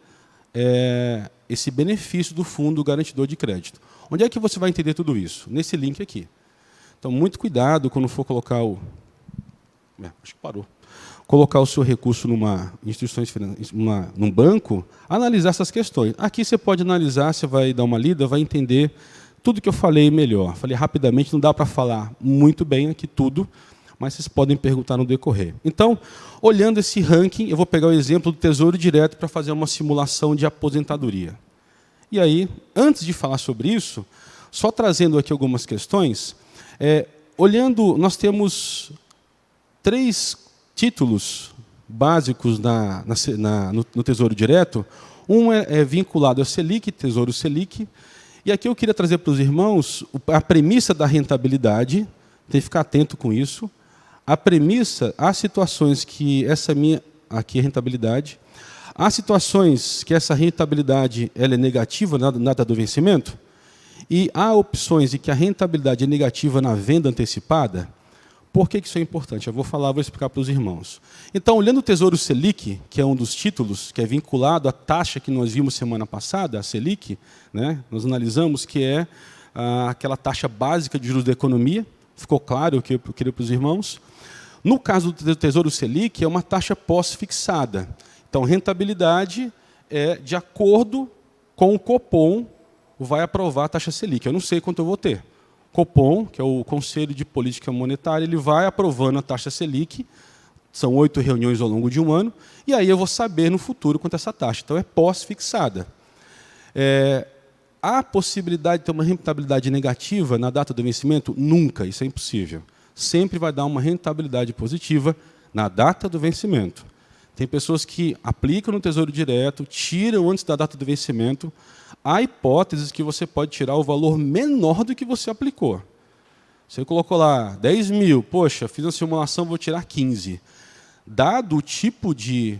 esse benefício do Fundo Garantidor de Crédito. Onde é que você vai entender tudo isso? Nesse link aqui. Então, muito cuidado quando for colocar acho que parou. Colocar o seu recurso numa instituição, num banco, analisar essas questões. Aqui você pode analisar, você vai dar uma lida, vai entender tudo que eu falei melhor. Falei rapidamente, não dá para falar muito bem aqui tudo, mas vocês podem perguntar no decorrer. Então, olhando esse ranking, eu vou pegar o exemplo do Tesouro Direto para fazer uma simulação de aposentadoria. E aí, antes de falar sobre isso, só trazendo aqui algumas questões, olhando, nós temos 3 títulos básicos no Tesouro Direto. Um é vinculado ao Selic, Tesouro Selic, e aqui eu queria trazer para os irmãos a premissa da rentabilidade, tem que ficar atento com isso. A premissa, há situações que aqui é rentabilidade, há situações que essa rentabilidade ela é negativa na data do vencimento, e há opções de que a rentabilidade é negativa na venda antecipada. Por que isso é importante? Eu vou explicar para os irmãos. Então, olhando o Tesouro Selic, que é um dos títulos, que é vinculado à taxa que nós vimos semana passada, a Selic, né, nós analisamos que é aquela taxa básica de juros da economia, ficou claro o que eu queria para os irmãos. No caso do Tesouro Selic, é uma taxa pós-fixada. Então, rentabilidade é de acordo com o Copom, vai aprovar a taxa Selic. Eu não sei quanto eu vou ter. Copom, que é o Conselho de Política Monetária, ele vai aprovando a taxa Selic, são 8 reuniões ao longo de 1 ano, e aí eu vou saber no futuro quanto é essa taxa. Então, é pós-fixada. Há possibilidade de ter uma rentabilidade negativa na data do vencimento? Nunca, isso é impossível. Sempre vai dar uma rentabilidade positiva na data do vencimento. Tem pessoas que aplicam no Tesouro Direto, tiram antes da data do vencimento. Há hipóteses que você pode tirar o valor menor do que você aplicou. Você colocou lá 10 mil, poxa, fiz uma simulação, vou tirar 15. Dado o tipo de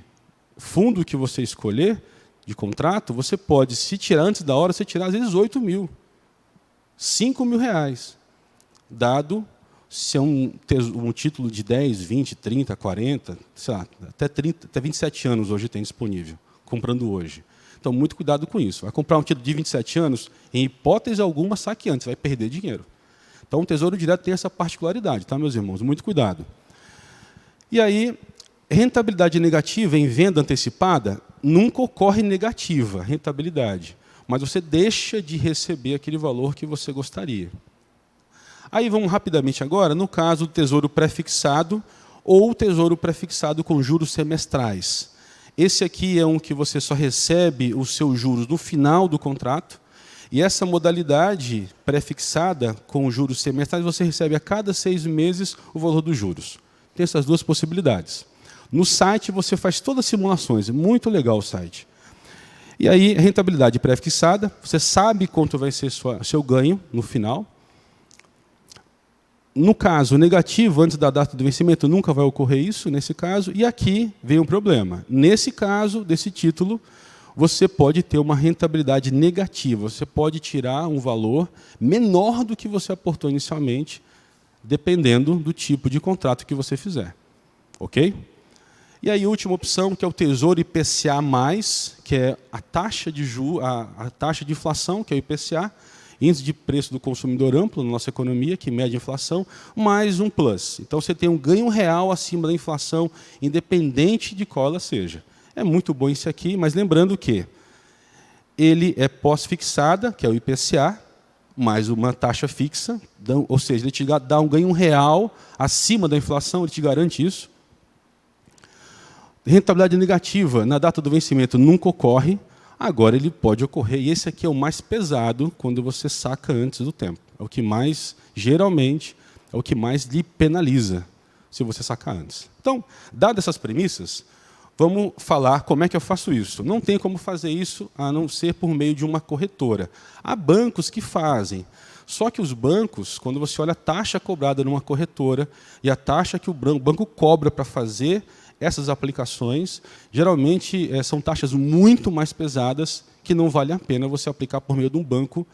fundo que você escolher, de contrato, você pode, se tirar antes da hora, você tirar às vezes 8 mil. R$5.000, dado se é um título de 10, 20, 30, 40, sei lá, até 27 anos hoje tem disponível, comprando hoje. Então, muito cuidado com isso. Vai comprar um título de 27 anos, em hipótese alguma, saque antes, vai perder dinheiro. Então, o Tesouro Direto tem essa particularidade, tá, meus irmãos? Muito cuidado. E aí, rentabilidade negativa em venda antecipada nunca ocorre negativa, rentabilidade. Mas você deixa de receber aquele valor que você gostaria. Aí vamos rapidamente agora, no caso do tesouro pré-fixado ou tesouro pré-fixado com juros semestrais. Esse aqui é um que você só recebe os seus juros no final do contrato. E essa modalidade pré-fixada com juros semestrais, você recebe a cada 6 meses o valor dos juros. Tem essas duas possibilidades. No site você faz todas as simulações, é muito legal o site. E aí, rentabilidade pré-fixada, você sabe quanto vai ser seu ganho no final. No caso negativo, antes da data do vencimento, nunca vai ocorrer isso, nesse caso. E aqui vem um problema. Nesse caso, desse título, você pode ter uma rentabilidade negativa. Você pode tirar um valor menor do que você aportou inicialmente, dependendo do tipo de contrato que você fizer. Ok? E aí, a última opção, que é o Tesouro IPCA+, que é a taxa de a taxa de inflação, que é o IPCA, Índice de Preço do Consumidor Amplo na nossa economia, que mede a inflação, mais um plus. Então, você tem um ganho real acima da inflação, independente de qual ela seja. É muito bom isso aqui, mas lembrando que ele é pós-fixada, que é o IPCA, mais uma taxa fixa, ou seja, ele te dá um ganho real acima da inflação, ele te garante isso. Rentabilidade negativa na data do vencimento nunca ocorre, agora ele pode ocorrer, e esse aqui é o mais pesado quando você saca antes do tempo. É o que mais, geralmente, é o que mais lhe penaliza, se você sacar antes. Então, dadas essas premissas, vamos falar como é que eu faço isso. Não tem como fazer isso a não ser por meio de uma corretora. Há bancos que fazem, só que os bancos, quando você olha a taxa cobrada numa corretora e a taxa que o banco cobra para fazer essas aplicações, geralmente são taxas muito mais pesadas que não vale a pena você aplicar por meio de um banco,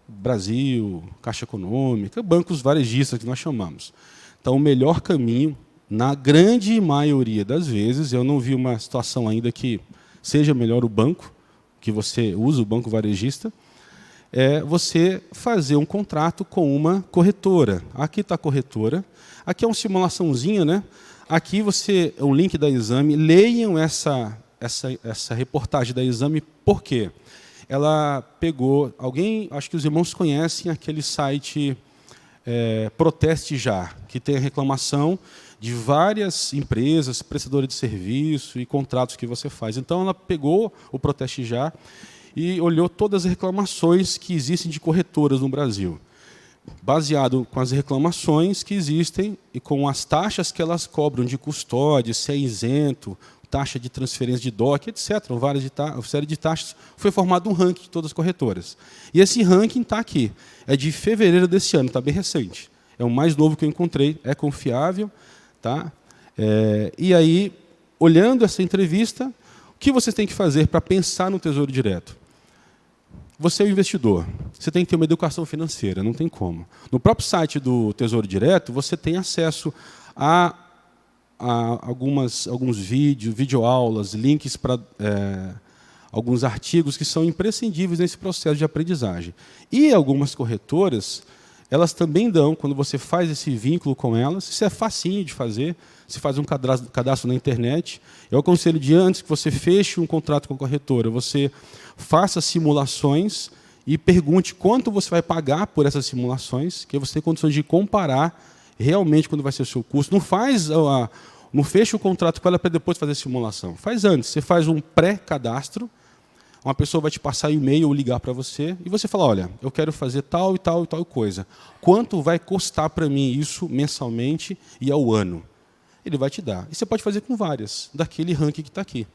Brasil, Caixa Econômica, bancos varejistas que nós chamamos. Então, o melhor caminho, na grande maioria das vezes, eu não vi uma situação ainda que seja melhor o banco, que você usa o banco varejista, é você fazer um contrato com uma corretora. Aqui está a corretora, aqui é uma simulaçãozinha, né? Aqui o link da Exame, leiam essa reportagem da Exame, por quê? Ela pegou, acho que os irmãos conhecem aquele site Proteste Já, que tem a reclamação de várias empresas, prestadoras de serviço e contratos que você faz. Então, ela pegou o Proteste Já e olhou todas as reclamações que existem de corretoras no Brasil, baseado com as reclamações que existem e com as taxas que elas cobram de custódia, se é isento, taxa de transferência de DOC, etc. Uma série de taxas. Foi formado um ranking de todas as corretoras. E esse ranking está aqui. É de fevereiro desse ano, está bem recente. É o mais novo que eu encontrei, é confiável. Tá? E aí, olhando essa entrevista, o que você tem que fazer para pensar no Tesouro Direto? Você é um investidor, você tem que ter uma educação financeira, não tem como. No próprio site do Tesouro Direto, você tem acesso a alguns vídeos, videoaulas, links para alguns artigos que são imprescindíveis nesse processo de aprendizagem. E algumas corretoras, elas também dão, quando você faz esse vínculo com elas, isso é facinho de fazer, você faz um cadastro na internet. Eu aconselho de antes que você feche um contrato com a corretora, você faça simulações e pergunte quanto você vai pagar por essas simulações, que você tem condições de comparar realmente quando vai ser o seu custo. Não fecha o contrato com ela para depois fazer a simulação. Faz antes, você faz um pré-cadastro, uma pessoa vai te passar e-mail ou ligar para você, e você fala, olha, eu quero fazer tal e tal e tal coisa. Quanto vai custar para mim isso mensalmente e ao ano? Ele vai te dar. E você pode fazer com várias, daquele ranking que está aqui.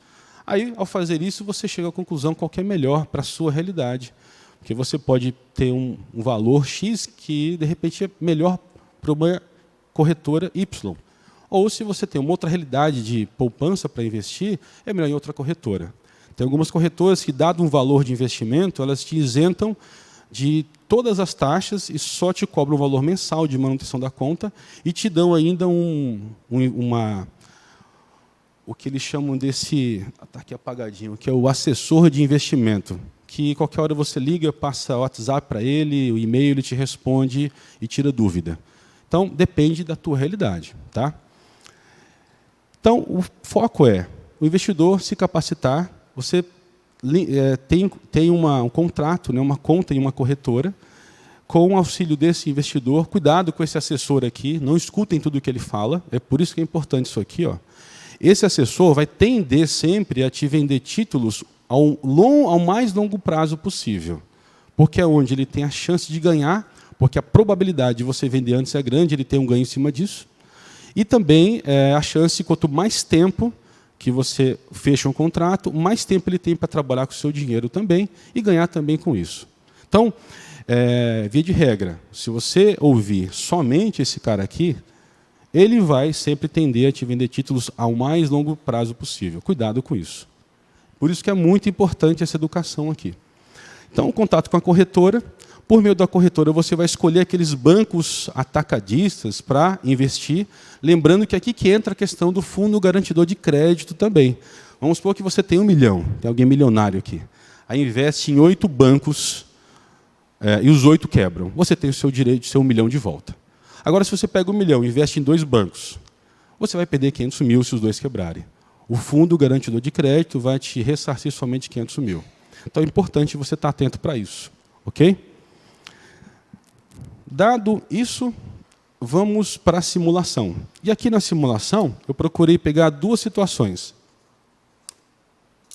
Aí, ao fazer isso, você chega à conclusão qual que é melhor para a sua realidade. Porque você pode ter um valor X que, de repente, é melhor para uma corretora Y. Ou, se você tem uma outra realidade de poupança para investir, é melhor em outra corretora. Tem algumas corretoras que, dado um valor de investimento, elas te isentam de todas as taxas e só te cobram um valor mensal de manutenção da conta e te dão ainda o que eles chamam desse, está aqui apagadinho, que é o assessor de investimento, que qualquer hora você liga, passa o WhatsApp para ele, o e-mail, ele te responde e tira dúvida. Então, depende da tua realidade. Tá? Então, o foco é o investidor se capacitar, você tem um contrato, né, uma conta em uma corretora, com o auxílio desse investidor. Cuidado com esse assessor aqui, não escutem tudo o que ele fala, é por isso que é importante isso aqui. Ó. Esse assessor vai tender sempre a te vender títulos ao mais longo prazo possível, porque é onde ele tem a chance de ganhar, porque a probabilidade de você vender antes é grande, ele tem um ganho em cima disso, e também a chance, quanto mais tempo que você fecha um contrato, mais tempo ele tem para trabalhar com o seu dinheiro também e ganhar também com isso. Então, via de regra, se você ouvir somente esse cara aqui, ele vai sempre tender a te vender títulos ao mais longo prazo possível. Cuidado com isso. Por isso que é muito importante essa educação aqui. Então, o contato com a corretora. Por meio da corretora, você vai escolher aqueles bancos atacadistas para investir. Lembrando que aqui que entra a questão do fundo garantidor de crédito também. Vamos supor que você tem 1 milhão, tem alguém milionário aqui. Aí investe em 8 bancos e os 8 quebram. Você tem o seu direito de ser 1 milhão de volta. Agora, se você pega 1 milhão e investe em 2 bancos, você vai perder 500 mil se os 2 quebrarem. O fundo garantidor de crédito vai te ressarcir somente 500 mil. Então, é importante você estar atento para isso. Ok? Dado isso, vamos para a simulação. E aqui na simulação, eu procurei pegar 2 situações.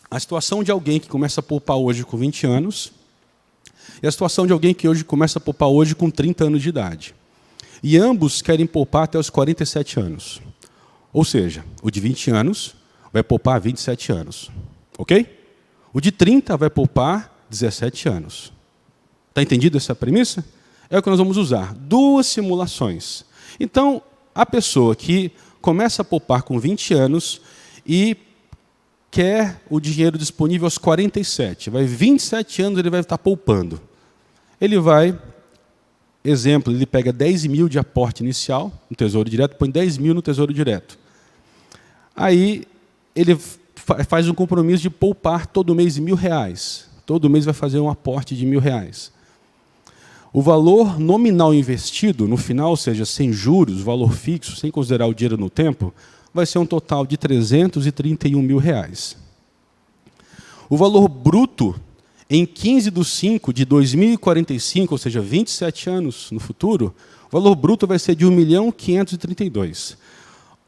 A situação de alguém que começa a poupar hoje com 20 anos e a situação de alguém que hoje começa a poupar hoje com 30 anos de idade. E ambos querem poupar até os 47 anos. Ou seja, o de 20 anos vai poupar 27 anos. Ok? O de 30 vai poupar 17 anos. Está entendido essa premissa? É o que nós vamos usar. 2 simulações. Então, a pessoa que começa a poupar com 20 anos e quer o dinheiro disponível aos 47, 27 anos ele vai estar poupando. Ele vai, exemplo, ele pega 10 mil de aporte inicial no Tesouro Direto, põe 10 mil no Tesouro Direto. Aí ele faz um compromisso de poupar todo mês R$1.000. Todo mês vai fazer um aporte de R$1.000. O valor nominal investido, no final, ou seja, sem juros, valor fixo, sem considerar o dinheiro no tempo, vai ser um total de R$331 mil. O valor bruto, em 15/5 de 2045, ou seja, 27 anos no futuro, o valor bruto vai ser de 1.532.000.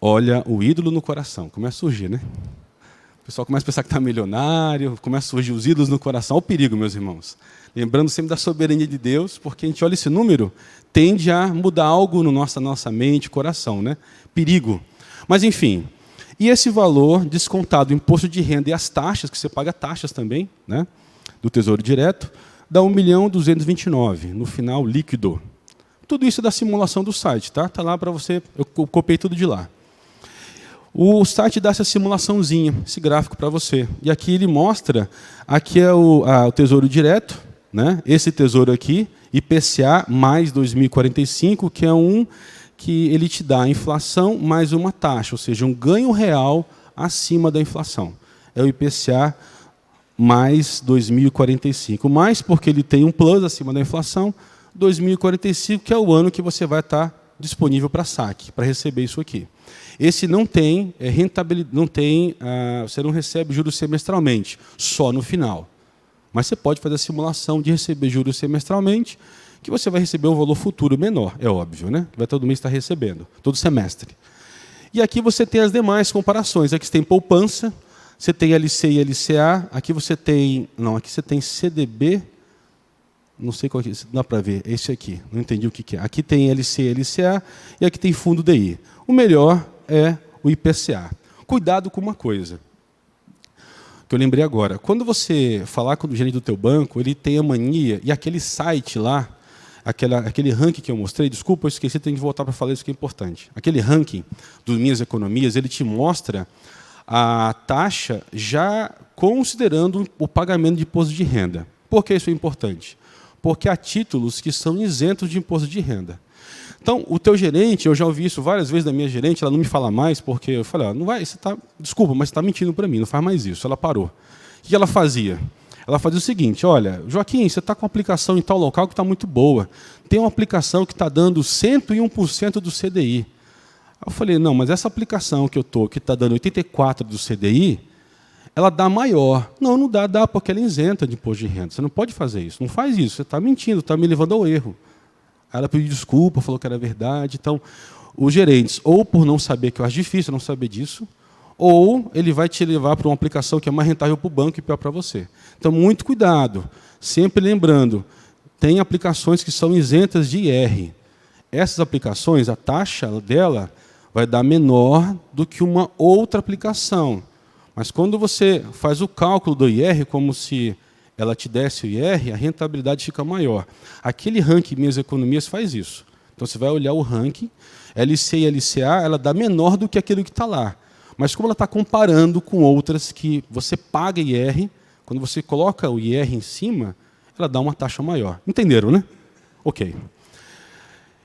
Olha o ídolo no coração, começa a surgir, né? O pessoal começa a pensar que está milionário, começa a surgir os ídolos no coração. Olha o perigo, meus irmãos. Lembrando sempre da soberania de Deus, porque a gente olha esse número, tende a mudar algo no nossa mente, coração, né? Perigo. Mas, enfim, e esse valor descontado, o imposto de renda e as taxas, que você paga taxas também, né, do Tesouro Direto, dá 1.229.000, no final, líquido. Tudo isso é da simulação do site, tá? Está lá para você, eu copiei tudo de lá. O site dá essa simulaçãozinha, esse gráfico para você. E aqui ele mostra, aqui é o Tesouro Direto, né? Esse tesouro aqui, IPCA mais 2045, que é um que ele te dá a inflação mais uma taxa, ou seja, um ganho real acima da inflação. É o IPCA mais 2045. Mais porque ele tem um plus acima da inflação, 2045, que é o ano que você vai estar disponível para saque, para receber isso aqui. Esse não tem rentabilidade, você não recebe juros semestralmente, só no final. Mas você pode fazer a simulação de receber juros semestralmente, que você vai receber um valor futuro menor, é óbvio, né? Vai todo mês estar recebendo, todo semestre. E aqui você tem as demais comparações. Aqui você tem poupança, você tem LC e LCA, aqui você tem... Não, aqui você tem CDB, não sei qual é, dá para ver, esse aqui, não entendi o que é. Aqui tem LC e LCA e aqui tem fundo DI. O melhor é o IPCA. Cuidado com uma coisa, que eu lembrei agora. Quando você falar com o gerente do teu banco, ele tem a mania, e aquele site lá, aquele ranking que eu mostrei, desculpa, eu esqueci, tenho que voltar para falar isso que é importante. Aquele ranking das minhas economias, ele te mostra a taxa já considerando o pagamento de imposto de renda. Por que isso é importante? porque há títulos que são isentos de imposto de renda. Então, o teu gerente, eu já ouvi isso várias vezes da minha gerente, ela não me fala mais, porque eu falei, não vai, desculpa, mas você está mentindo para mim, não faz mais isso. Ela parou. O que ela fazia? Ela fazia o seguinte, olha, Joaquim, você está com uma aplicação em tal local que está muito boa. Tem uma aplicação que está dando 101% do CDI. Eu falei, não, mas essa aplicação que eu estou, que está dando 84% do CDI, ela dá maior. Não dá, porque ela é isenta de imposto de renda. Você não pode fazer isso, não faz isso, você está mentindo, está me levando ao erro. Ela pediu desculpa, falou que era verdade. Então, os gerentes, ou por não saber, que eu acho difícil não saber disso, ou ele vai te levar para uma aplicação que é mais rentável para o banco e pior para você. Então, muito cuidado. Sempre lembrando, tem aplicações que são isentas de IR. Essas aplicações, a taxa dela vai dar menor do que uma outra aplicação. Mas quando você faz o cálculo do IR, como se ela te desse o IR, a rentabilidade fica maior. Aquele ranking Minhas Economias faz isso. Então, você vai olhar o ranking, LC e LCA, ela dá menor do que aquilo que está lá. Mas como ela está comparando com outras que você paga IR, quando você coloca o IR em cima, ela dá uma taxa maior. Entenderam, né? Ok.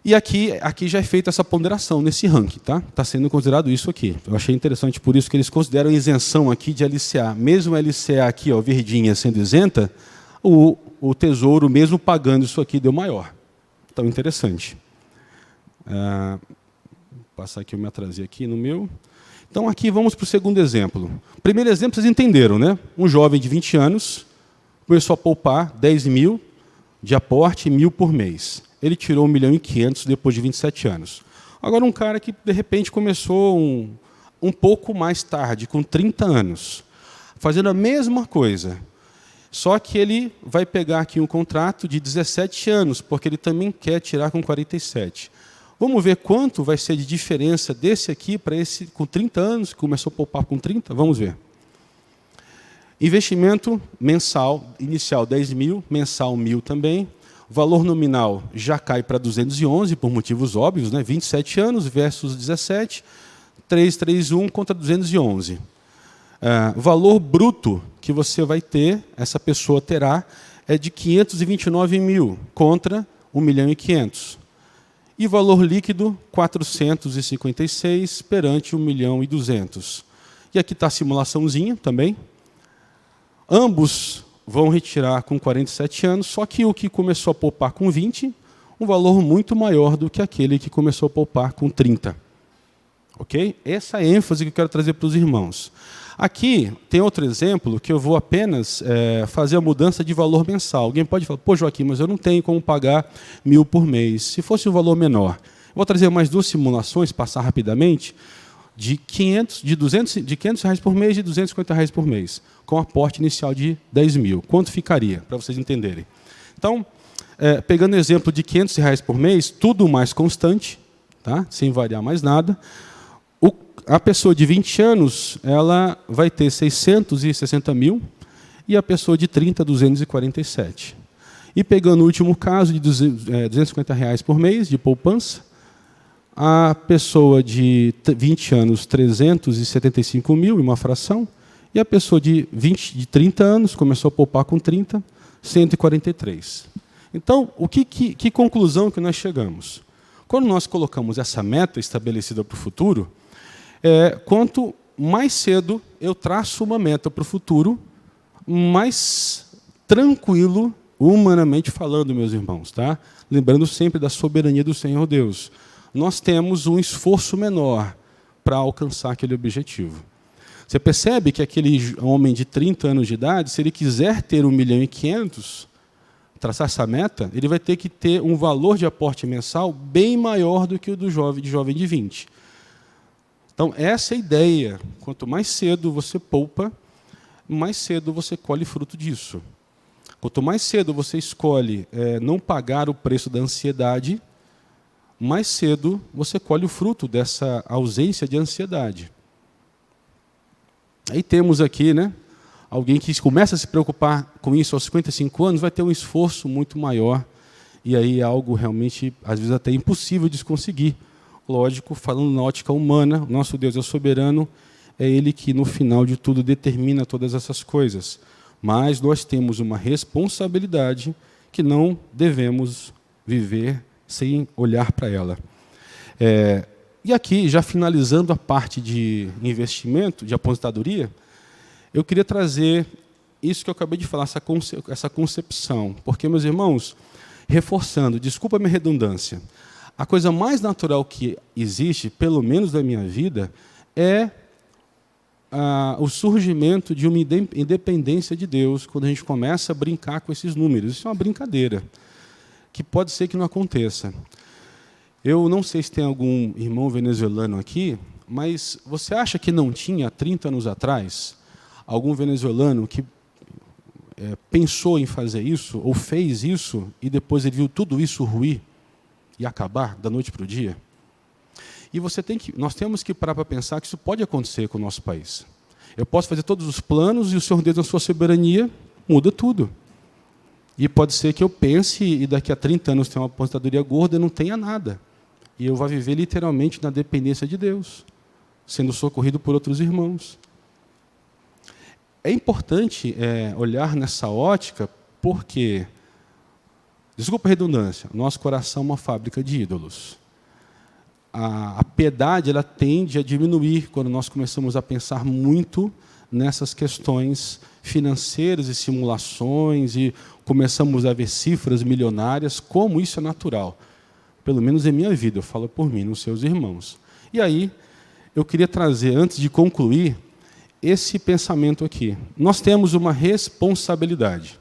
E aqui já é feita essa ponderação nesse ranking, tá? Está sendo considerado isso aqui. Eu achei interessante, por isso que eles consideram a isenção aqui de LCA. Mesmo a LCA aqui, ó, verdinha, sendo isenta, o Tesouro, mesmo pagando isso aqui, deu maior. Então, interessante. Vou passar aqui, eu me atrasei aqui no meu. Então, aqui vamos para o segundo exemplo. Primeiro exemplo, vocês entenderam, né? Um jovem de 20 anos começou a poupar 10 mil de aporte, 1.000 por mês. Ele tirou 1.500.000 depois de 27 anos. Agora, um cara que, de repente, começou um pouco mais tarde, com 30 anos, fazendo a mesma coisa. Só que ele vai pegar aqui um contrato de 17 anos, porque ele também quer tirar com 47. Vamos ver quanto vai ser de diferença desse aqui para esse com 30 anos, que começou a poupar com 30? Vamos ver. Investimento mensal, inicial 10 mil, mensal 1.000 também. Valor nominal já cai para 211, por motivos óbvios, né? 27 anos versus 17, 331 contra 211. Valor bruto que você vai ter, essa pessoa terá, é de 529 mil contra 1.500.000. E valor líquido, 456 perante 1.200.000. E aqui está a simulaçãozinha também. Ambos vão retirar com 47 anos, só que o que começou a poupar com 20, um valor muito maior do que aquele que começou a poupar com 30. Ok? Essa é a ênfase que eu quero trazer para os irmãos. Aqui tem outro exemplo que eu vou apenas fazer a mudança de valor mensal. Alguém pode falar, pô, Joaquim, mas eu não tenho como pagar 1.000 por mês. Se fosse um valor menor. Vou trazer mais duas simulações, passar rapidamente, de 500 reais por mês e de 250 reais por mês, com aporte inicial de 10 mil. Quanto ficaria, para vocês entenderem? Então, pegando o exemplo de 500 reais por mês, tudo mais constante, tá? Sem variar mais nada, a pessoa de 20 anos ela vai ter 660 mil e a pessoa de 30, 247. E pegando o último caso de 250 reais por mês de poupança, a pessoa de 20 anos, 375 mil, e uma fração, e a pessoa de 30 anos, começou a poupar com 30, 143. Então, que conclusão que nós chegamos? Quando nós colocamos essa meta estabelecida para o futuro, quanto mais cedo eu traço uma meta para o futuro, mais tranquilo, humanamente falando, meus irmãos, tá? Lembrando sempre da soberania do Senhor Deus. Nós temos um esforço menor para alcançar aquele objetivo. Você percebe que aquele homem de 30 anos de idade, se ele quiser ter 1.500.000, traçar essa meta, ele vai ter que ter um valor de aporte mensal bem maior do que o do jovem de 20. Então, essa é a ideia. Quanto mais cedo você poupa, mais cedo você colhe fruto disso. Quanto mais cedo você escolhe não pagar o preço da ansiedade, mais cedo você colhe o fruto dessa ausência de ansiedade. Aí temos aqui, né, alguém que começa a se preocupar com isso aos 55 anos, vai ter um esforço muito maior, e aí é algo realmente, às vezes, até impossível de se conseguir. Lógico, falando na ótica humana, nosso Deus é soberano, é Ele que, no final de tudo, determina todas essas coisas. Mas nós temos uma responsabilidade que não devemos viver sem olhar para ela. E aqui, já finalizando a parte de investimento, de aposentadoria, eu queria trazer isso que eu acabei de falar, essa concepção. Porque, meus irmãos, reforçando, desculpa a minha redundância, a coisa mais natural que existe, pelo menos na minha vida, é o surgimento de uma independência de Deus, quando a gente começa a brincar com esses números. Isso é uma brincadeira, que pode ser que não aconteça. Eu não sei se tem algum irmão venezuelano aqui, mas você acha que não tinha, 30 anos atrás, algum venezuelano que pensou em fazer isso, ou fez isso, e depois ele viu tudo isso ruir e acabar da noite para o dia? E nós temos que parar para pensar que isso pode acontecer com o nosso país. Eu posso fazer todos os planos e o Senhor, Deus, na sua soberania, muda tudo. E pode ser que eu pense e daqui a 30 anos tenha uma aposentadoria gorda e não tenha nada. E eu vou viver literalmente na dependência de Deus, sendo socorrido por outros irmãos. É importante olhar nessa ótica porque, desculpa a redundância, nosso coração é uma fábrica de ídolos. A piedade ela tende a diminuir quando nós começamos a pensar muito nessas questões financeiras e simulações e começamos a ver cifras milionárias, como isso é natural. Pelo menos em minha vida, eu falo por mim, nos seus irmãos. E aí, eu queria trazer, antes de concluir, esse pensamento aqui. Nós temos uma responsabilidade,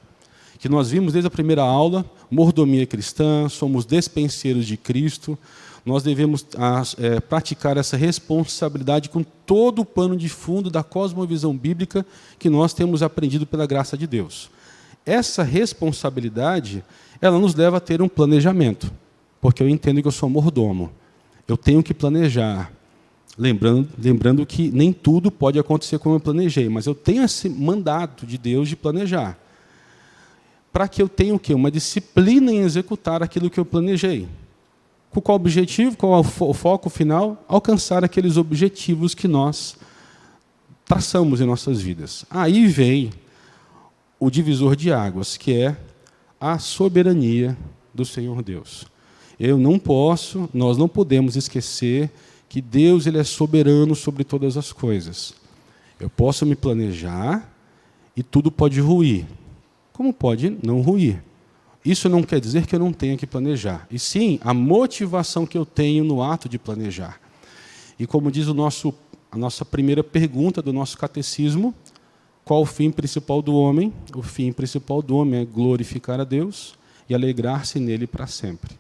que nós vimos desde a primeira aula, mordomia cristã, somos despenseiros de Cristo, nós devemos praticar essa responsabilidade com todo o pano de fundo da cosmovisão bíblica que nós temos aprendido pela graça de Deus. Essa responsabilidade, ela nos leva a ter um planejamento, porque eu entendo que eu sou mordomo. Eu tenho que planejar, lembrando que nem tudo pode acontecer como eu planejei, mas eu tenho esse mandato de Deus de planejar, para que eu tenha o quê? Uma disciplina em executar aquilo que eu planejei. Com qual objetivo? Qual é o foco final? Alcançar aqueles objetivos que nós traçamos em nossas vidas. Aí vem o divisor de águas, que é a soberania do Senhor Deus. Nós não podemos esquecer que Deus ele é soberano sobre todas as coisas. Eu posso me planejar e tudo pode ruir. Como pode não ruir? Isso não quer dizer que eu não tenha que planejar. E sim, a motivação que eu tenho no ato de planejar. E como diz a nossa primeira pergunta do nosso catecismo, qual o fim principal do homem? O fim principal do homem é glorificar a Deus e alegrar-se nele para sempre.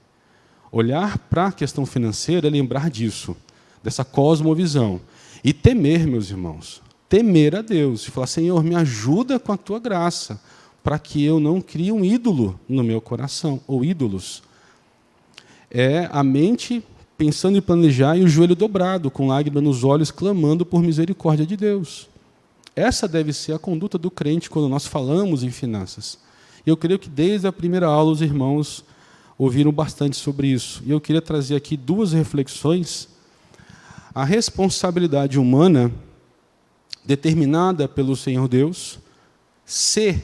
Olhar para a questão financeira é lembrar disso, dessa cosmovisão. E temer, meus irmãos, temer a Deus. E falar, Senhor, me ajuda com a tua graça, para que eu não crie um ídolo no meu coração, ou ídolos. É a mente pensando em planejar e o joelho dobrado, com lágrimas nos olhos, clamando por misericórdia de Deus. Essa deve ser a conduta do crente quando nós falamos em finanças. E eu creio que desde a primeira aula os irmãos ouviram bastante sobre isso. E eu queria trazer aqui duas reflexões. A responsabilidade humana determinada pelo Senhor Deus, se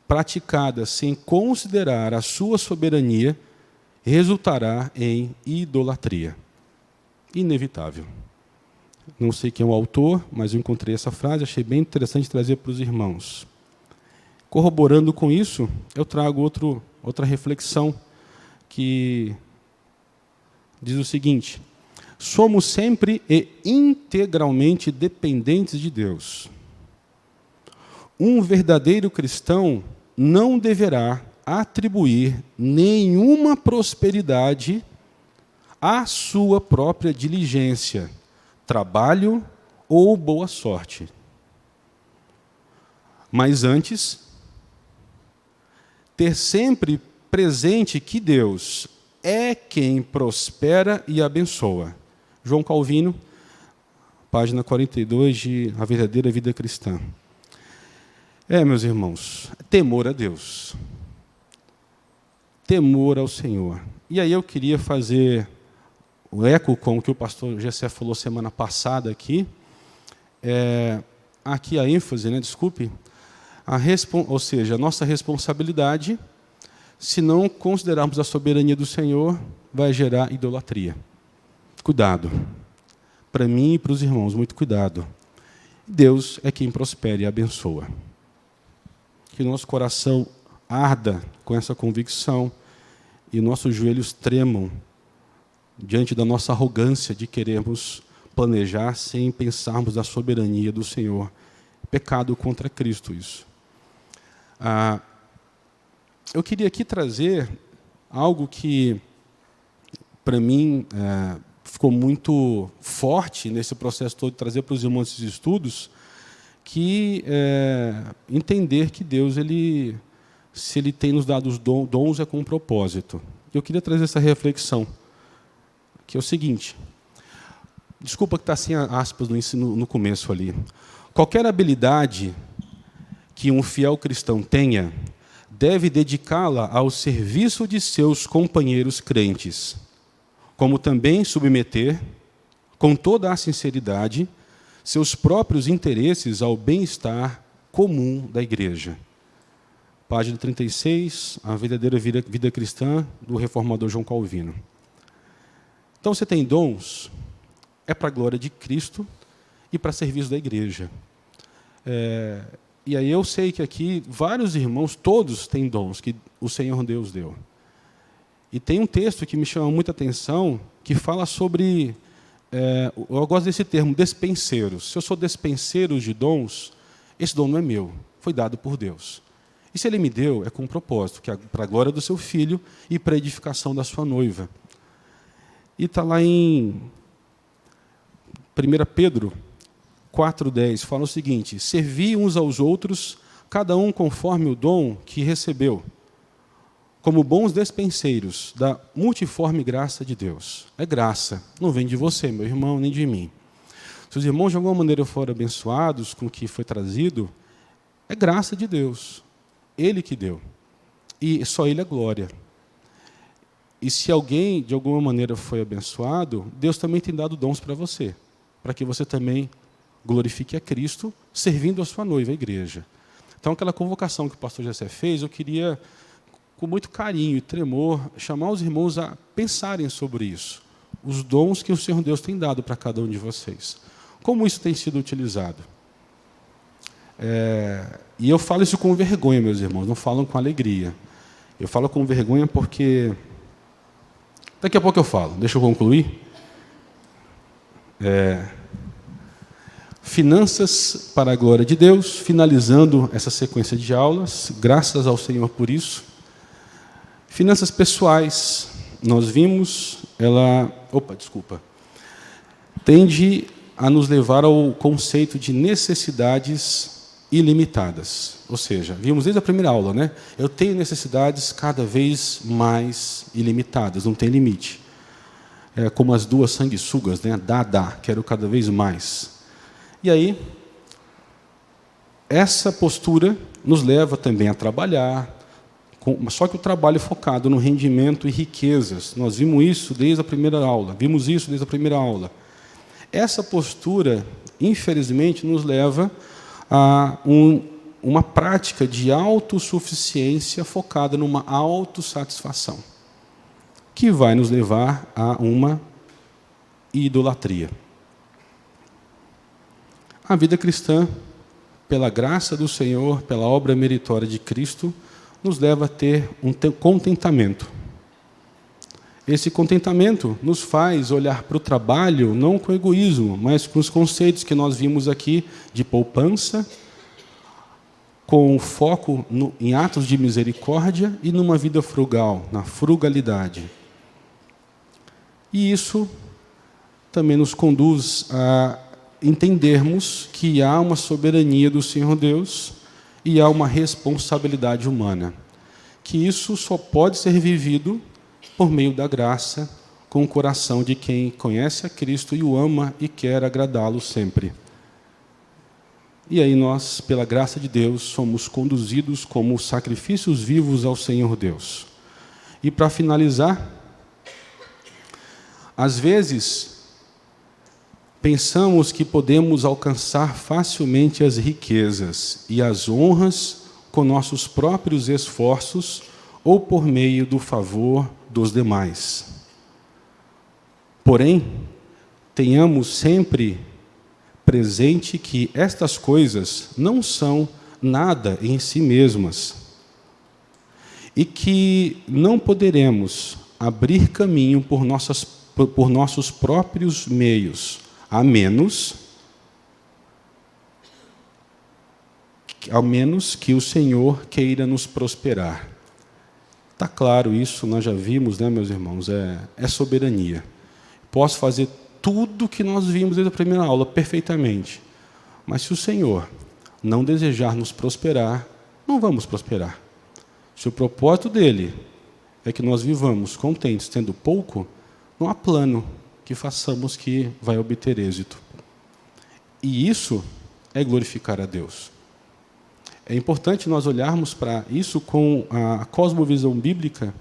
praticada sem considerar a sua soberania, resultará em idolatria. Inevitável. Não sei quem é o autor, mas eu encontrei essa frase, achei bem interessante trazer para os irmãos. Corroborando com isso, eu trago outra reflexão que diz o seguinte: somos sempre e integralmente dependentes de Deus. Um verdadeiro cristão não deverá atribuir nenhuma prosperidade à sua própria diligência, trabalho ou boa sorte. Mas antes, ter sempre presente que Deus é quem prospera e abençoa. João Calvino, página 42 de A Verdadeira Vida Cristã. Meus irmãos, temor a Deus. Temor ao Senhor. E aí eu queria fazer o eco com o que o pastor Gessé falou semana passada aqui. Aqui a ênfase, desculpe, ou seja, a nossa responsabilidade, se não considerarmos a soberania do Senhor, vai gerar idolatria. Cuidado. Para mim e para os irmãos, muito cuidado. Deus é quem prospera e abençoa. Que nosso coração arda com essa convicção e nossos joelhos tremam diante da nossa arrogância de querermos planejar sem pensarmos na soberania do Senhor. Pecado contra Cristo isso. Eu queria aqui trazer algo que, para mim, ficou muito forte nesse processo todo, de trazer para os irmãos esses estudos, que entender que Deus, se Ele tem nos dado os dons, é com um propósito. Eu queria trazer essa reflexão, que é o seguinte, desculpa que está sem aspas no começo ali. Qualquer habilidade que um fiel cristão tenha, deve dedicá-la ao serviço de seus companheiros crentes, como também submeter, com toda a sinceridade, seus próprios interesses ao bem-estar comum da igreja. Página 36, A Verdadeira Vida Cristã, do reformador João Calvino. Então, você tem dons, é para a glória de Cristo e para serviço da igreja. E aí eu sei que aqui vários irmãos, todos têm dons que o Senhor Deus deu. E tem um texto que me chama muita atenção, que fala sobre, eu gosto desse termo, despenseiros. Se eu sou despenseiro de dons, esse dom não é meu, foi dado por Deus. E se Ele me deu, é com um propósito, que é para a glória do seu filho e para a edificação da sua noiva. E está lá em 1 Pedro 4,10, fala o seguinte: servi uns aos outros, cada um conforme o dom que recebeu, como bons despenseiros da multiforme graça de Deus. É graça, não vem de você, meu irmão, nem de mim. Se os irmãos de alguma maneira foram abençoados com o que foi trazido, é graça de Deus. Ele que deu. E só Ele é glória. E se alguém de alguma maneira foi abençoado, Deus também tem dado dons para você, para que você também glorifique a Cristo, servindo a sua noiva, a igreja. Então, aquela convocação que o pastor Jessé fez, eu queria, com muito carinho e tremor, chamar os irmãos a pensarem sobre isso. Os dons que o Senhor Deus tem dado para cada um de vocês. Como isso tem sido utilizado? E eu falo isso com vergonha, meus irmãos, não falam com alegria. Eu falo com vergonha porque... Daqui a pouco eu falo, deixa eu concluir. Finanças para a glória de Deus, finalizando essa sequência de aulas, graças ao Senhor por isso. Finanças pessoais, nós vimos, tende a nos levar ao conceito de necessidades ilimitadas. Ou seja, vimos desde a primeira aula, né? Eu tenho necessidades cada vez mais ilimitadas, não tem limite. É como as duas sanguessugas, né? Quero cada vez mais. E aí, essa postura nos leva também a trabalhar, só que o trabalho focado no rendimento e riquezas. Nós vimos isso desde a primeira aula. Essa postura, infelizmente, nos leva a uma prática de autossuficiência focada numa autossatisfação, que vai nos levar a uma idolatria. A vida cristã, pela graça do Senhor, pela obra meritória de Cristo, nos leva a ter um contentamento. Esse contentamento nos faz olhar para o trabalho não com egoísmo, mas com os conceitos que nós vimos aqui de poupança, com foco em atos de misericórdia e numa vida frugal, na frugalidade. E isso também nos conduz a entendermos que há uma soberania do Senhor Deus e há uma responsabilidade humana, que isso só pode ser vivido por meio da graça, com o coração de quem conhece a Cristo e o ama e quer agradá-lo sempre. E aí nós, pela graça de Deus, somos conduzidos como sacrifícios vivos ao Senhor Deus. E para finalizar, às vezes, pensamos que podemos alcançar facilmente as riquezas e as honras com nossos próprios esforços ou por meio do favor dos demais. Porém, tenhamos sempre presente que estas coisas não são nada em si mesmas e que não poderemos abrir caminho por nossos próprios meios, a menos que o Senhor queira nos prosperar. Está claro isso, nós já vimos, né, meus irmãos? É soberania. Posso fazer tudo que nós vimos desde a primeira aula perfeitamente, mas se o Senhor não desejar nos prosperar, não vamos prosperar. Se o propósito dele é que nós vivamos contentes, tendo pouco, não há plano que façamos que vai obter êxito. E isso é glorificar a Deus. É importante nós olharmos para isso com a cosmovisão bíblica,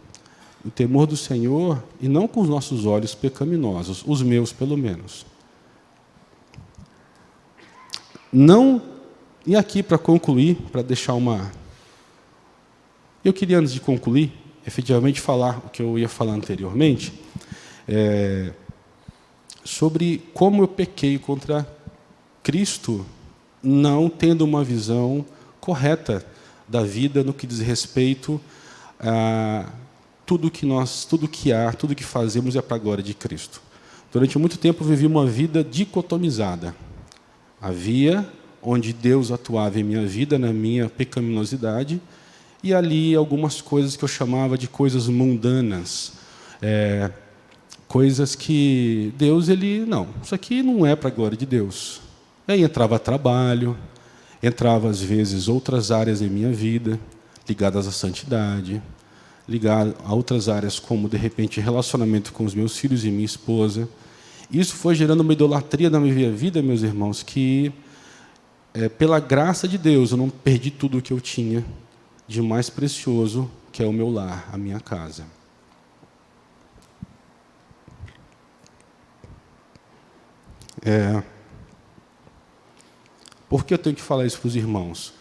o temor do Senhor, e não com os nossos olhos pecaminosos, os meus pelo menos. Não, e aqui para concluir, para deixar uma... Eu queria, antes de concluir, efetivamente falar o que eu ia falar anteriormente, sobre como eu pequei contra Cristo, não tendo uma visão correta da vida no que diz respeito a tudo que fazemos é para a glória de Cristo. Durante muito tempo eu vivi uma vida dicotomizada. Havia onde Deus atuava em minha vida, na minha pecaminosidade, e ali algumas coisas que eu chamava de coisas mundanas, coisas que Deus, não, isso aqui não é para a glória de Deus. Aí entrava trabalho, entrava às vezes outras áreas em minha vida, ligadas à santidade, ligado a outras áreas como, de repente, relacionamento com os meus filhos e minha esposa. Isso foi gerando uma idolatria na minha vida, meus irmãos, que, pela graça de Deus, eu não perdi tudo o que eu tinha de mais precioso, que é o meu lar, a minha casa. Por que eu tenho que falar isso para os irmãos?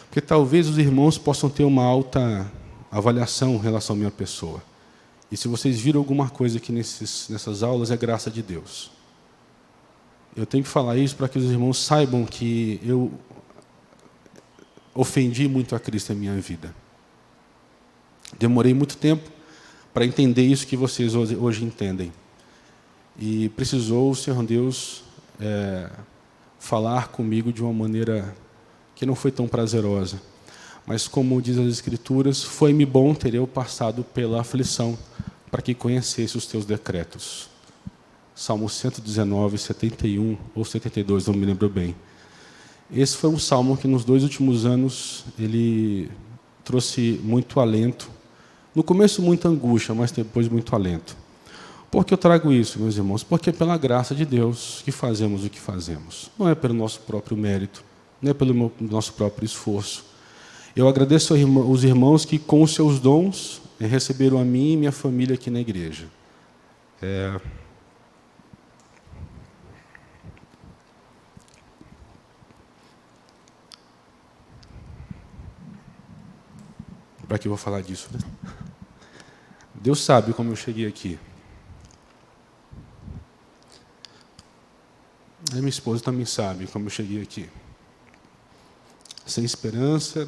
Porque talvez os irmãos possam ter uma alta avaliação em relação à minha pessoa. E se vocês viram alguma coisa aqui nessas aulas, é graça de Deus. Eu tenho que falar isso para que os irmãos saibam que eu ofendi muito a Cristo em minha vida. Demorei muito tempo para entender isso que vocês hoje entendem. E precisou o Senhor Deus falar comigo de uma maneira que não foi tão prazerosa. Mas, como diz as Escrituras, foi-me bom ter eu passado pela aflição, para que conhecesse os teus decretos. Salmo 119, 71 ou 72, não me lembro bem. Esse foi um salmo que, nos 2 últimos anos, ele trouxe muito alento. No começo, muita angústia, mas depois, muito alento. Por que eu trago isso, meus irmãos? Porque é pela graça de Deus que fazemos o que fazemos. Não é pelo nosso próprio mérito, não é pelo nosso próprio esforço. Eu agradeço aos irmãos que, com os seus dons, receberam a mim e minha família aqui na igreja. Para que eu vou falar disso, né? Deus sabe como eu cheguei aqui. A minha esposa também sabe como eu cheguei aqui. Sem esperança,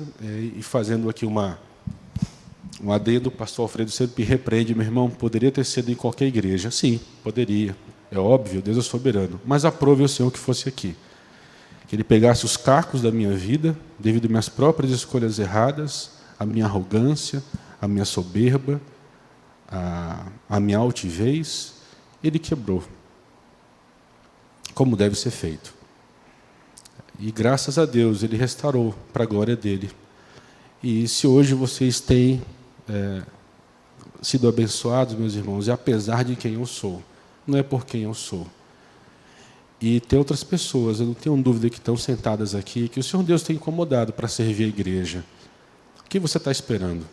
e fazendo aqui um adendo, o pastor Alfredo sempre repreende, meu irmão, poderia ter sido em qualquer igreja. Sim, poderia. É óbvio, Deus é soberano. Mas aprove ao Senhor que fosse aqui. Que Ele pegasse os cacos da minha vida, devido às minhas próprias escolhas erradas, a minha arrogância, a minha soberba, a minha altivez, Ele quebrou. Como deve ser feito. E graças a Deus, Ele restaurou para a glória dEle. E se hoje vocês têm sido abençoados, meus irmãos, é apesar de quem eu sou, não é por quem eu sou. E tem outras pessoas, eu não tenho dúvida que estão sentadas aqui, que o Senhor Deus tem incomodado para servir a igreja. O que você está esperando?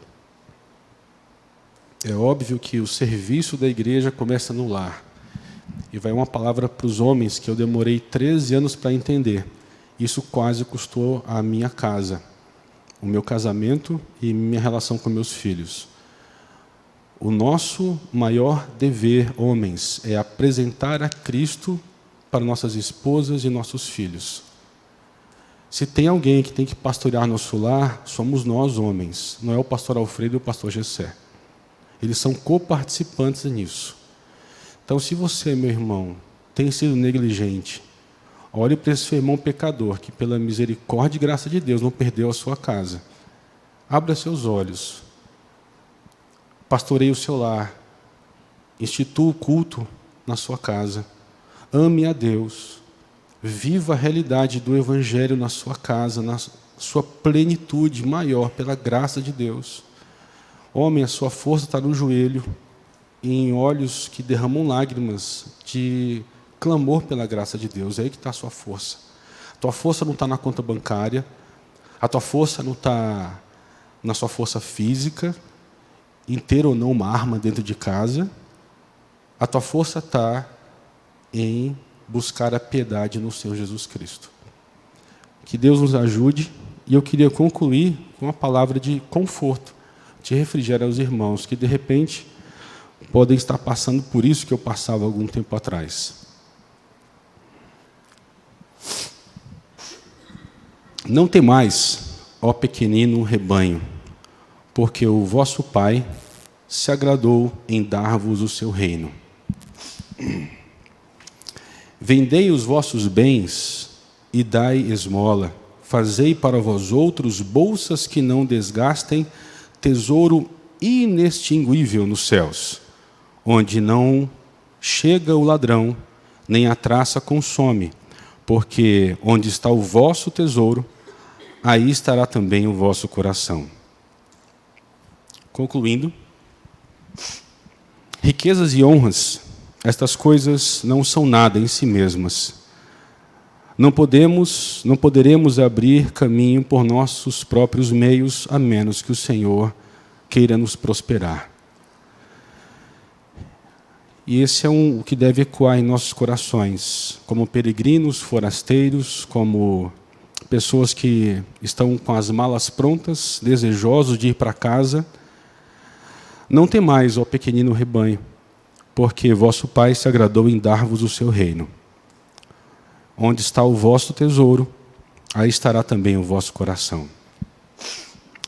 É óbvio que o serviço da igreja começa no lar. E vai uma palavra para os homens que eu demorei 13 anos para entender. Isso quase custou a minha casa, o meu casamento e minha relação com meus filhos. O nosso maior dever, homens, é apresentar a Cristo para nossas esposas e nossos filhos. Se tem alguém que tem que pastorear nosso lar, somos nós, homens. Não é o pastor Alfredo e o pastor Gessé. Eles são coparticipantes nisso. Então, se você, meu irmão, tem sido negligente, olhe para esse seu irmão pecador, que pela misericórdia e graça de Deus não perdeu a sua casa. Abra seus olhos. Pastoreie o seu lar. Institua o culto na sua casa. Ame a Deus. Viva a realidade do Evangelho na sua casa, na sua plenitude maior, pela graça de Deus. Homem, a sua força está no joelho, em olhos que derramam lágrimas de clamor pela graça de Deus. É aí que está a sua força. A tua força não está na conta bancária, a tua força não está na sua força física, inteira ou não uma arma dentro de casa. A tua força está em buscar a piedade no Senhor Jesus Cristo. Que Deus nos ajude, e eu queria concluir com uma palavra de conforto, de refrigério aos irmãos, que de repente podem estar passando por isso que eu passava algum tempo atrás. Não temais, ó pequenino rebanho, porque o vosso Pai se agradou em dar-vos o seu reino. Vendei os vossos bens e dai esmola. Fazei para vós outros bolsas que não desgastem, tesouro inextinguível nos céus, onde não chega o ladrão, nem a traça consome, porque onde está o vosso tesouro, aí estará também o vosso coração. Concluindo, riquezas e honras, estas coisas não são nada em si mesmas. Não poderemos abrir caminho por nossos próprios meios, a menos que o Senhor queira nos prosperar. E esse é o que deve ecoar em nossos corações, como peregrinos, forasteiros, como pessoas que estão com as malas prontas, desejosos de ir para casa. Não temais, ó pequenino rebanho, porque vosso Pai se agradou em dar-vos o seu reino. Onde está o vosso tesouro, aí estará também o vosso coração.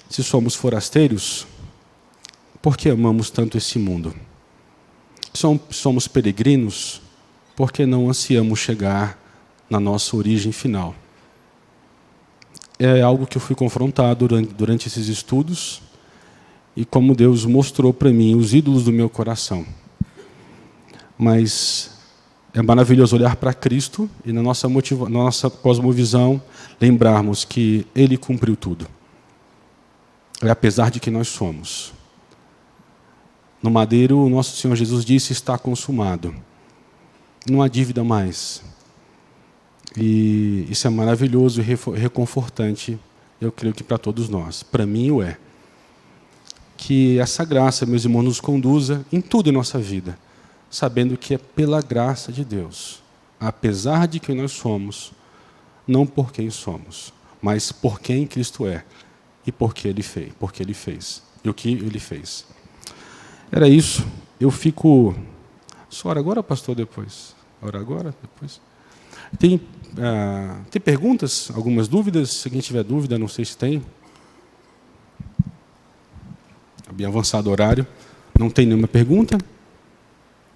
Se somos forasteiros, por que amamos tanto esse mundo? Somos peregrinos, por que não ansiamos chegar na nossa origem final? É algo que eu fui confrontado durante esses estudos, e como Deus mostrou para mim os ídolos do meu coração. Mas é maravilhoso olhar para Cristo e na nossa cosmovisão lembrarmos que Ele cumpriu tudo. É apesar de que nós somos. No madeiro, o nosso Senhor Jesus disse: está consumado. Não há dívida mais. E isso é maravilhoso e reconfortante, eu creio que para todos nós. Para mim o é. Que essa graça, meus irmãos, nos conduza em tudo em nossa vida, sabendo que é pela graça de Deus, apesar de quem nós somos, não por quem somos, mas por quem Cristo é e por que Ele fez e o que Ele fez. Era isso. Eu fico... Só ora agora, pastor, depois? Ora agora, depois? Tem perguntas? Algumas dúvidas? Se alguém tiver dúvida, não sei se tem. Bem avançado o horário. Não tem nenhuma pergunta?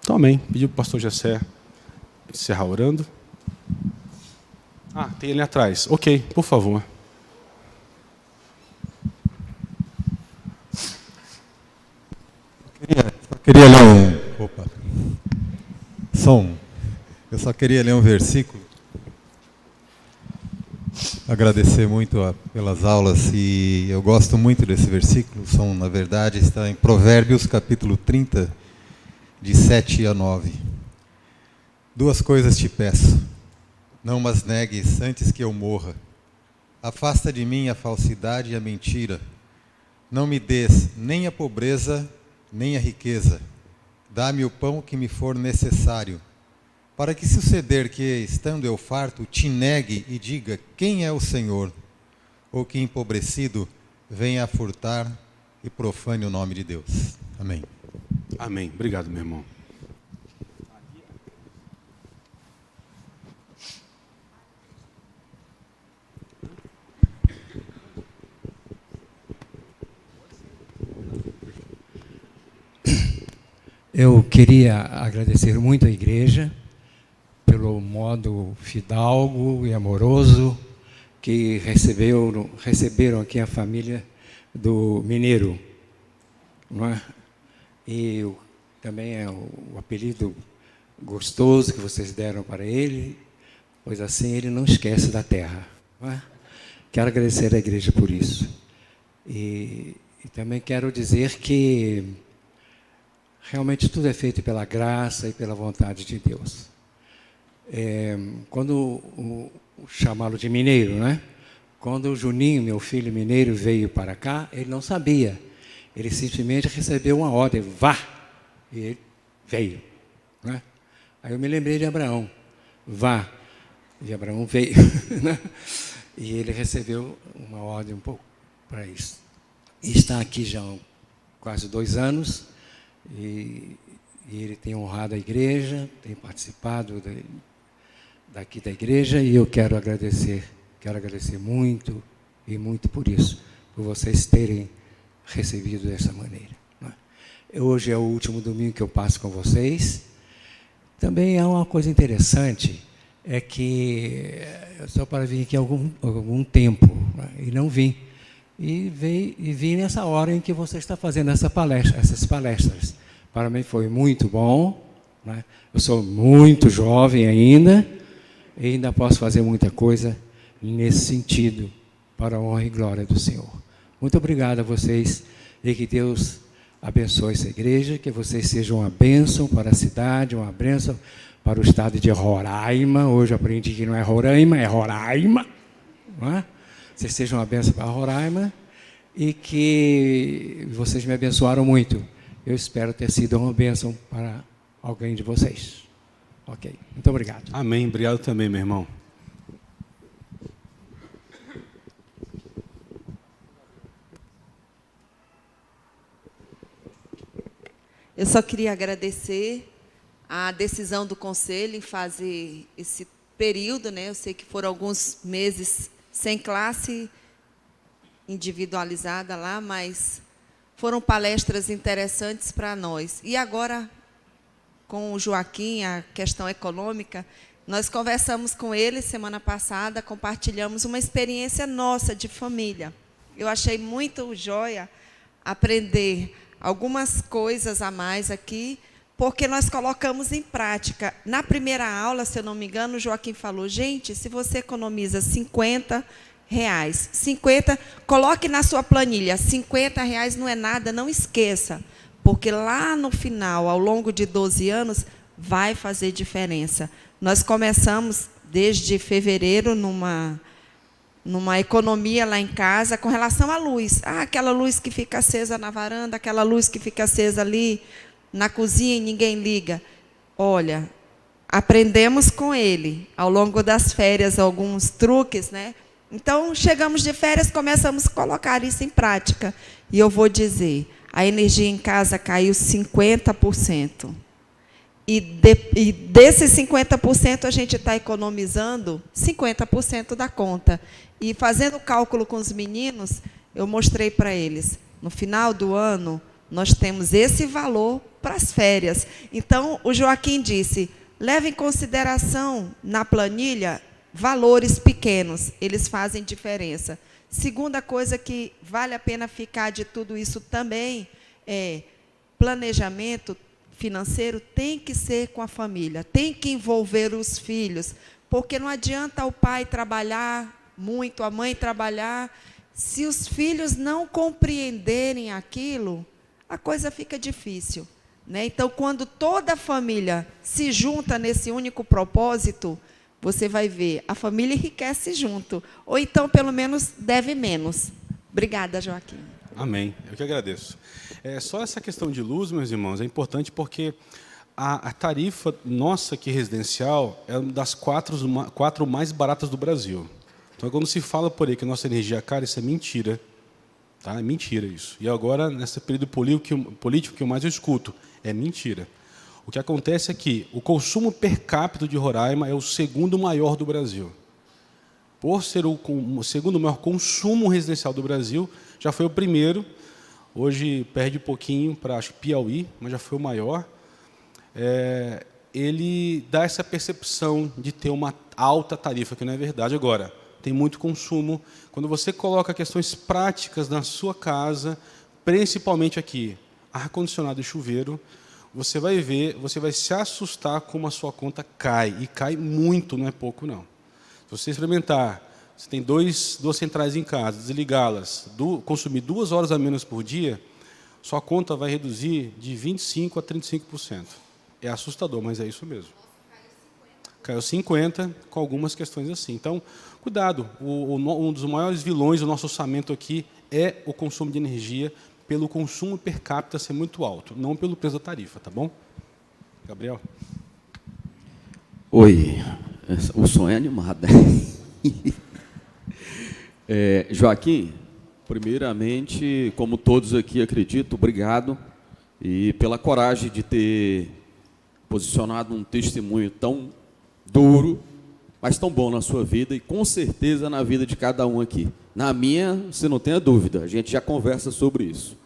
Então, amém. Pediu para o pastor Gessé encerrar orando. Tem ali atrás. Ok, por favor. Eu só queria ler um versículo. Agradecer muito pelas aulas, e eu gosto muito desse versículo. Na verdade, está em Provérbios capítulo 30, de 7 a 9. 2 coisas te peço, não mas negues antes que eu morra. Afasta de mim a falsidade e a mentira. Não me des nem a pobreza, nem a riqueza. Dá-me o pão que me for necessário, para que suceder que, estando eu farto, te negue e diga, quem é o Senhor? Ou que, empobrecido, venha a furtar e profane o nome de Deus. Amém. Amém. Obrigado, meu irmão. Eu queria agradecer muito à igreja pelo modo fidalgo e amoroso que receberam aqui a família do Mineiro, não é? E também é o apelido gostoso que vocês deram para ele, pois assim ele não esquece da terra, não é? Quero agradecer à igreja por isso. E também quero dizer que realmente tudo é feito pela graça e pela vontade de Deus. Quando chamá-lo de mineiro, né? Quando o Juninho, meu filho mineiro, veio para cá, ele não sabia. Ele simplesmente recebeu uma ordem, vá! E ele veio, né? Aí eu me lembrei de Abraão, vá! E Abraão veio, né? E ele recebeu uma ordem um pouco para isso. E está aqui já há quase 2 anos, e ele tem honrado a igreja, tem participado daqui da igreja, e eu quero agradecer muito, e muito por isso, por vocês terem recebido dessa maneira, né? Hoje é o último domingo que eu passo com vocês. Também há uma coisa interessante, é que eu só para vir aqui há algum tempo, né? E não vim. E vim nessa hora em que você está fazendo essas palestras. Para mim foi muito bom, né? Eu sou muito jovem ainda, e ainda posso fazer muita coisa nesse sentido, para a honra e glória do Senhor. Muito obrigado a vocês, e que Deus abençoe essa igreja, que vocês sejam uma bênção para a cidade, uma bênção para o estado de Roraima. Hoje eu aprendi que não é Roraima, é Roraima, não é? Vocês sejam uma bênção para Roraima, e que vocês me abençoaram muito. Eu espero ter sido uma bênção para alguém de vocês. Ok, muito obrigado. Amém, obrigado também, meu irmão. Eu só queria agradecer a decisão do conselho em fazer esse período, né? Eu sei que foram alguns meses sem classe individualizada lá, mas foram palestras interessantes para nós. E agora, com o Joaquim, a questão econômica, nós conversamos com ele semana passada, compartilhamos uma experiência nossa de família. Eu achei muito joia aprender algumas coisas a mais aqui, porque nós colocamos em prática. Na primeira aula, se eu não me engano, o Joaquim falou, gente, se você economiza R$50, coloque na sua planilha, R$50 não é nada, não esqueça, porque lá no final, ao longo de 12 anos, vai fazer diferença. Nós começamos desde fevereiro numa economia lá em casa com relação à luz. Aquela luz que fica acesa na varanda, aquela luz que fica acesa ali na cozinha e ninguém liga. Olha, aprendemos com ele, ao longo das férias, alguns truques, né? Então, chegamos de férias, começamos a colocar isso em prática. E eu vou dizer, a energia em casa caiu 50%. E desses 50%, a gente está economizando 50% da conta. E fazendo o cálculo com os meninos, eu mostrei para eles, no final do ano, nós temos esse valor para as férias. Então, o Joaquim disse, leve em consideração na planilha valores pequenos, eles fazem diferença. Segunda coisa que vale a pena ficar de tudo isso também é planejamento financeiro tem que ser com a família, tem que envolver os filhos, porque não adianta o pai trabalhar muito, a mãe trabalhar, se os filhos não compreenderem aquilo, a coisa fica difícil, né? Então, quando toda a família se junta nesse único propósito, você vai ver, a família enriquece junto, ou então, pelo menos, deve menos. Obrigada, Joaquim. Amém. Eu que agradeço. Só essa questão de luz, meus irmãos, é importante porque a tarifa nossa aqui residencial é uma das quatro mais baratas do Brasil. Então, quando se fala por aí que a nossa energia é cara, isso é mentira. Tá? É mentira isso. E agora, nesse período político que eu mais escuto, é mentira. O que acontece é que o consumo per capita de Roraima é o segundo maior do Brasil. Por ser o segundo maior consumo residencial do Brasil, já foi o primeiro. Hoje perde pouquinho para, acho, Piauí, mas já foi o maior. Ele dá essa percepção de ter uma alta tarifa, que não é verdade. Agora, tem muito consumo. Quando você coloca questões práticas na sua casa, principalmente aqui, ar-condicionado e chuveiro, você vai ver, você vai se assustar como a sua conta cai. E cai muito, não é pouco, não. Se você experimentar, você tem duas centrais em casa, desligá-las, consumir 2 horas a menos por dia, sua conta vai reduzir de 25% a 35%. É assustador, mas é isso mesmo. Caiu 50%, com algumas questões assim. Então, cuidado. Um dos maiores vilões do nosso orçamento aqui é o consumo de energia, pelo consumo per capita ser muito alto, não pelo preço da tarifa, tá bom? Gabriel? Oi, o som é animado. Joaquim, primeiramente, como todos aqui acredito, obrigado e pela coragem de ter posicionado um testemunho tão duro, mas tão bom na sua vida e com certeza na vida de cada um aqui. Na minha, você não tenha dúvida, a gente já conversa sobre isso.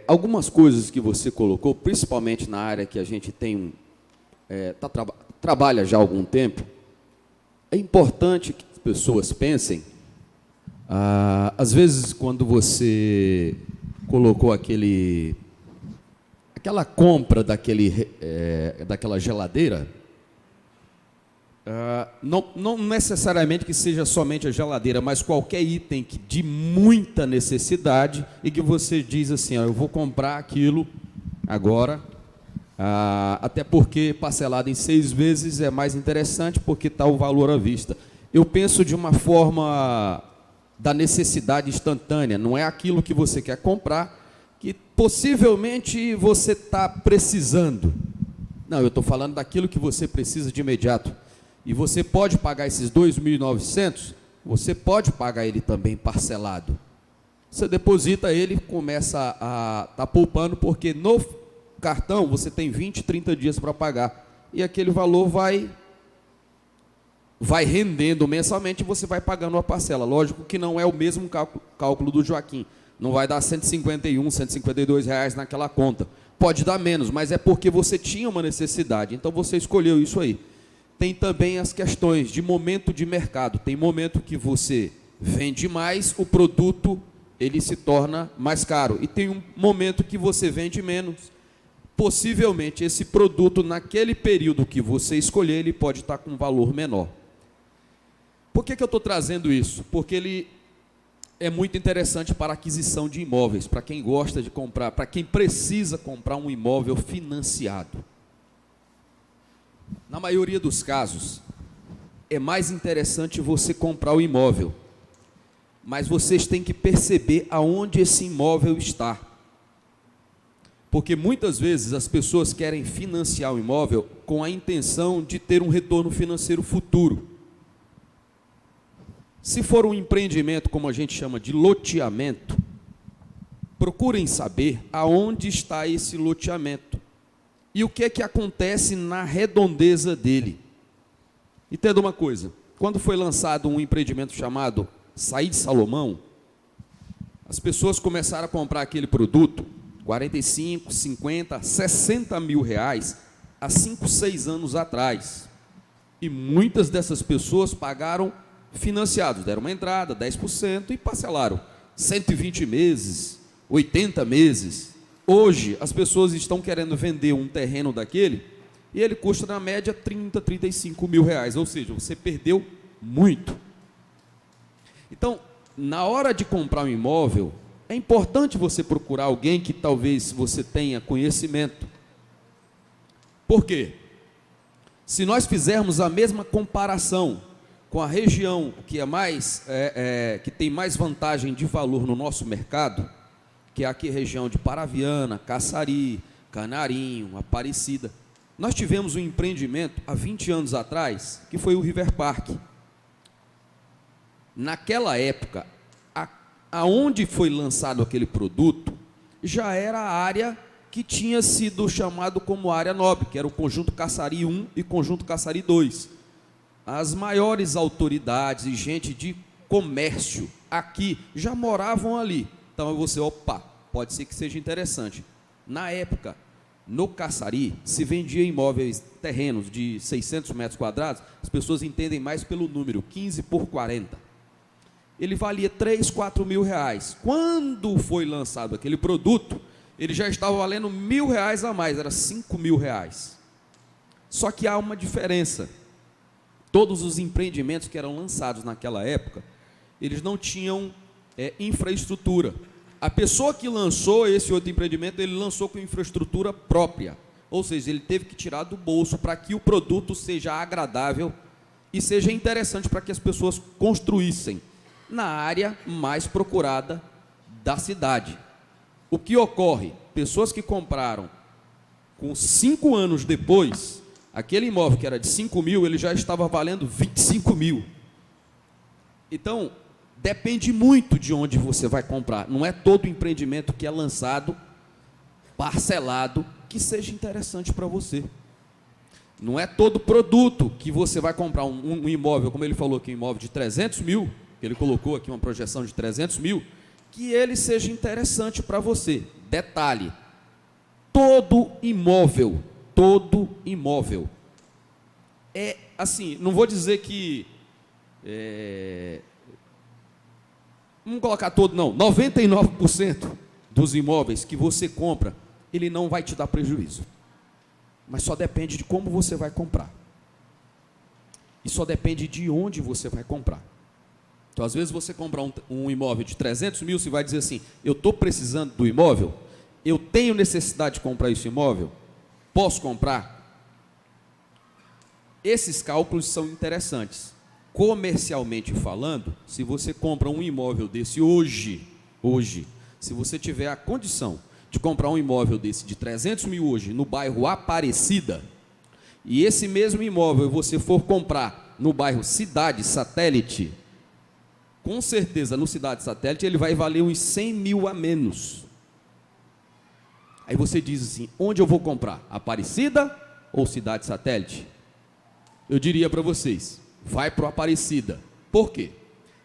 Algumas coisas que você colocou, principalmente na área que a gente tem, trabalha já há algum tempo, é importante que as pessoas pensem, às vezes quando você colocou aquela compra daquela geladeira, não necessariamente que seja somente a geladeira, mas qualquer item de muita necessidade e que você diz assim, eu vou comprar aquilo agora, até porque parcelado em 6 vezes é mais interessante porque está o valor à vista. Eu penso de uma forma da necessidade instantânea, não é aquilo que você quer comprar, que possivelmente você está precisando. Não, eu estou falando daquilo que você precisa de imediato. E você pode pagar esses 2.900, você pode pagar ele também parcelado. Você deposita ele, começa a estar poupando, porque no cartão você tem 20, 30 dias para pagar. E aquele valor vai rendendo mensalmente e você vai pagando uma parcela. Lógico que não é o mesmo cálculo do Joaquim. Não vai dar 151, 152 reais naquela conta. Pode dar menos, mas é porque você tinha uma necessidade. Então você escolheu isso aí. Tem também as questões de momento de mercado. Tem momento que você vende mais, o produto ele se torna mais caro. E tem um momento que você vende menos. Possivelmente esse produto, naquele período que você escolher, ele pode estar com um valor menor. Por que eu estou trazendo isso? Porque ele é muito interessante para a aquisição de imóveis, para quem gosta de comprar, para quem precisa comprar um imóvel financiado. Na maioria dos casos, é mais interessante você comprar o imóvel, mas vocês têm que perceber aonde esse imóvel está. Porque muitas vezes as pessoas querem financiar o imóvel com a intenção de ter um retorno financeiro futuro. Se for um empreendimento, como a gente chama de loteamento, procurem saber aonde está esse loteamento. E o que é que acontece na redondeza dele? Entenda uma coisa, quando foi lançado um empreendimento chamado Said Salomão, as pessoas começaram a comprar aquele produto, 45, 50, 60 mil reais, há 5, 6 anos atrás. E muitas dessas pessoas pagaram financiados, deram uma entrada, 10% e parcelaram 120 meses, 80 meses. Hoje, as pessoas estão querendo vender um terreno daquele e ele custa, na média, 30, 35 mil reais. Ou seja, você perdeu muito. Então, na hora de comprar um imóvel, é importante você procurar alguém que talvez você tenha conhecimento. Por quê? Se nós fizermos a mesma comparação com a região que que tem mais vantagem de valor no nosso mercado, que é aqui a região de Paraviana, Caçari, Canarinho, Aparecida. Nós tivemos um empreendimento há 20 anos atrás, que foi o River Park. Naquela época, aonde foi lançado aquele produto, já era a área que tinha sido chamado como área nobre, que era o Conjunto Caçari 1 e Conjunto Caçari 2. As maiores autoridades e gente de comércio aqui já moravam ali. Então você, opa, pode ser que seja interessante. Na época, no Caçari, se vendia imóveis, terrenos de 600 metros quadrados, as pessoas entendem mais pelo número, 15 por 40. Ele valia 3, 4 mil reais. Quando foi lançado aquele produto, ele já estava valendo R$1.000 a mais, era 5 mil reais. Só que há uma diferença. Todos os empreendimentos que eram lançados naquela época, eles não tinham infraestrutura. A pessoa que lançou esse outro empreendimento, ele lançou com infraestrutura própria. Ou seja, ele teve que tirar do bolso para que o produto seja agradável e seja interessante para que as pessoas construíssem na área mais procurada da cidade. O que ocorre? Pessoas que compraram com 5 anos depois, aquele imóvel que era de 5 mil, ele já estava valendo 25 mil. Então, depende muito de onde você vai comprar. Não é todo empreendimento que é lançado, parcelado, que seja interessante para você. Não é todo produto que você vai comprar um imóvel, como ele falou aqui, um imóvel de 300 mil, que ele colocou aqui uma projeção de 300 mil, que ele seja interessante para você. Detalhe, todo imóvel é assim, não vou dizer que vamos colocar todo, não, 99% dos imóveis que você compra, ele não vai te dar prejuízo, mas só depende de como você vai comprar, e só depende de onde você vai comprar. Então, às vezes, você comprar um imóvel de 300 mil, você vai dizer assim, eu estou precisando do imóvel, eu tenho necessidade de comprar esse imóvel, posso comprar? Esses cálculos são interessantes. Comercialmente falando, se você compra um imóvel desse hoje, se você tiver a condição de comprar um imóvel desse de 300 mil hoje, no bairro Aparecida, e esse mesmo imóvel você for comprar no bairro Cidade Satélite, com certeza, no Cidade Satélite, ele vai valer uns 100 mil a menos. Aí você diz assim, onde eu vou comprar? Aparecida ou Cidade Satélite? Eu diria para vocês, vai para o Aparecida. Por quê?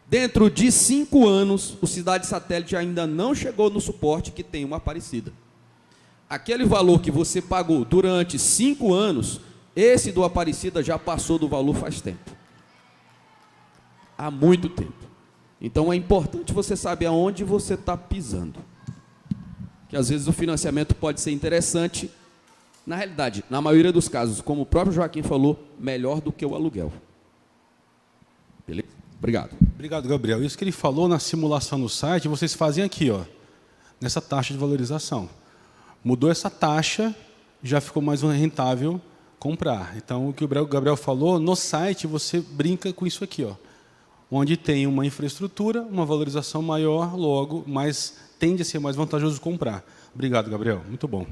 Dentro de 5 anos, o Cidade Satélite ainda não chegou no suporte que tem uma Aparecida. Aquele valor que você pagou durante 5 anos, esse do Aparecida já passou do valor faz tempo. Há muito tempo. Então é importante você saber aonde você está pisando. Que às vezes o financiamento pode ser interessante, na realidade, na maioria dos casos, como o próprio Joaquim falou, melhor do que o aluguel. Beleza? Obrigado. Obrigado, Gabriel. Isso que ele falou na simulação no site, vocês fazem aqui, ó, nessa taxa de valorização. Mudou essa taxa, já ficou mais rentável comprar. Então, o que o Gabriel falou, no site você brinca com isso aqui, ó, onde tem uma infraestrutura, uma valorização maior, logo, mas tende a ser mais vantajoso comprar. Obrigado, Gabriel. Muito bom.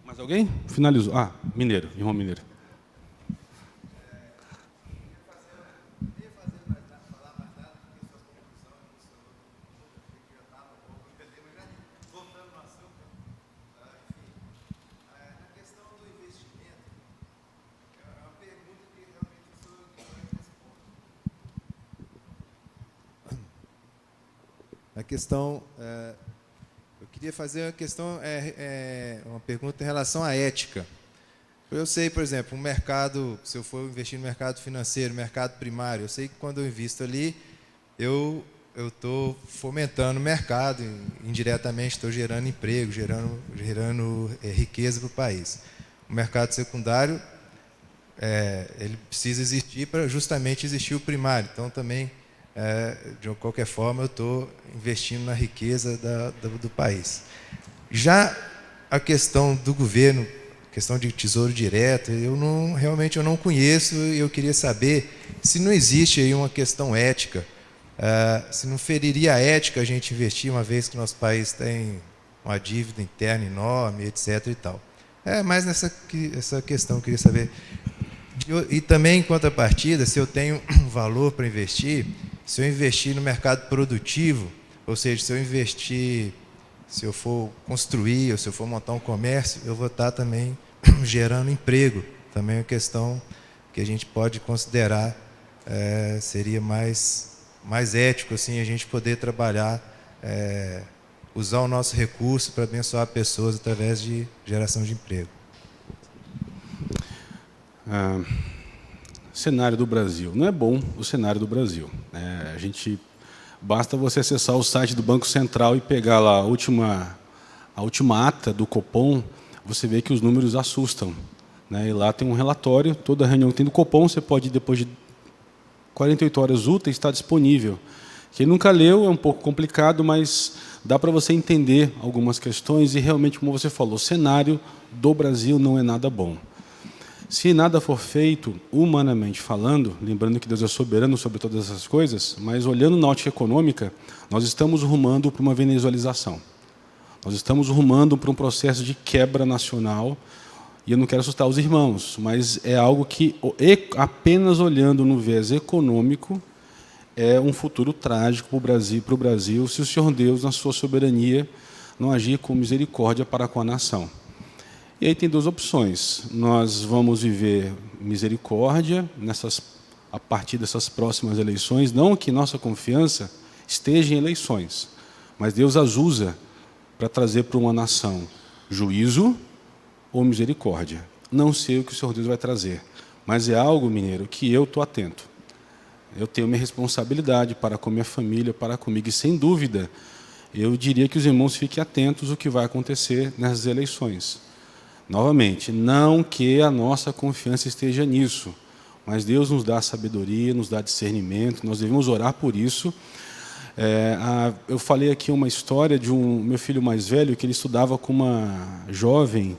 Mais alguém? Finalizou. Ah, Mineiro, irmão Mineiro. A questão, eu queria fazer uma questão, uma pergunta em relação à ética. Eu sei, por exemplo, um mercado, se eu for investir no mercado financeiro, mercado primário, eu sei que quando eu invisto ali, eu estou fomentando o mercado, indiretamente estou gerando emprego, gerando riqueza para o país. O mercado secundário, ele precisa existir para justamente existir o primário, então também de qualquer forma, eu estou investindo na riqueza do país. Já a questão do governo, questão de tesouro direto, realmente eu não conheço, e eu queria saber se não existe aí uma questão ética, se não feriria a ética a gente investir, uma vez que nosso país tem uma dívida interna enorme, etc. e tal. É mais essa questão que eu queria saber. E também, em contrapartida, se eu tenho um valor para investir, se eu investir no mercado produtivo, ou seja, se eu for construir, ou se eu for montar um comércio, eu vou estar também gerando emprego. Também é uma questão que a gente pode considerar, seria mais ético assim, a gente poder trabalhar, usar o nosso recurso para abençoar pessoas através de geração de emprego. Cenário do Brasil. Não é bom o cenário do Brasil. Basta você acessar o site do Banco Central e pegar lá a última ata do Copom, você vê que os números assustam. E lá tem um relatório, toda reunião que tem do Copom, você pode, depois de 48 horas úteis, está disponível. Quem nunca leu é um pouco complicado, mas dá para você entender algumas questões e realmente, como você falou, o cenário do Brasil não é nada bom. Se nada for feito, humanamente falando, lembrando que Deus é soberano sobre todas essas coisas, mas olhando na ótica econômica, nós estamos rumando para uma venezuelização. Nós estamos rumando para um processo de quebra nacional, e eu não quero assustar os irmãos, mas é algo que, apenas olhando no viés econômico, é um futuro trágico para o Brasil, se o Senhor Deus, na sua soberania, não agir com misericórdia para com a nação. E aí tem duas opções. Nós vamos viver misericórdia a partir dessas próximas eleições, não que nossa confiança esteja em eleições, mas Deus as usa para trazer para uma nação juízo ou misericórdia. Não sei o que o Senhor Deus vai trazer, mas é algo, mineiro, que eu estou atento. Eu tenho minha responsabilidade para com minha família, para comigo, e sem dúvida, eu diria que os irmãos fiquem atentos ao que vai acontecer nessas eleições. Novamente, não que a nossa confiança esteja nisso, mas Deus nos dá sabedoria, nos dá discernimento, nós devemos orar por isso. Eu falei aqui uma história de meu filho mais velho, que ele estudava com uma jovem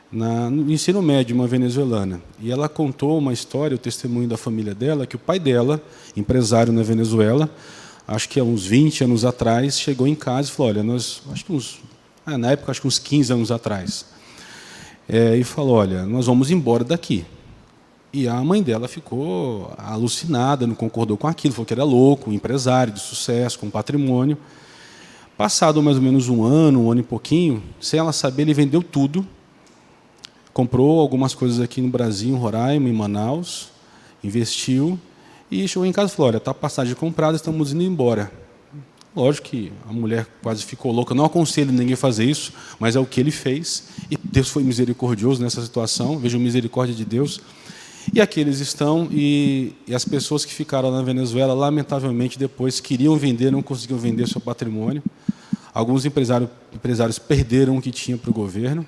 no ensino médio, uma venezuelana. E ela contou uma história, o testemunho da família dela, que o pai dela, empresário na Venezuela, acho que há uns 20 anos atrás, chegou em casa e falou, olha, na época, acho que uns 15 anos atrás, e falou, olha, nós vamos embora daqui. E a mãe dela ficou alucinada, não concordou com aquilo, falou que era louco, um empresário de sucesso, com patrimônio. Passado mais ou menos um ano e pouquinho, sem ela saber, ele vendeu tudo, comprou algumas coisas aqui no Brasil, em Roraima, em Manaus, investiu, e chegou em casa e falou, olha, está a passagem comprada, estamos indo embora. Lógico que a mulher quase ficou louca, não aconselho ninguém a fazer isso, mas é o que ele fez, e Deus foi misericordioso nessa situação, vejam a misericórdia de Deus. E aqui eles estão, e as pessoas que ficaram na Venezuela, lamentavelmente, depois queriam vender, não conseguiam vender seu patrimônio. Alguns empresários perderam o que tinha para o governo.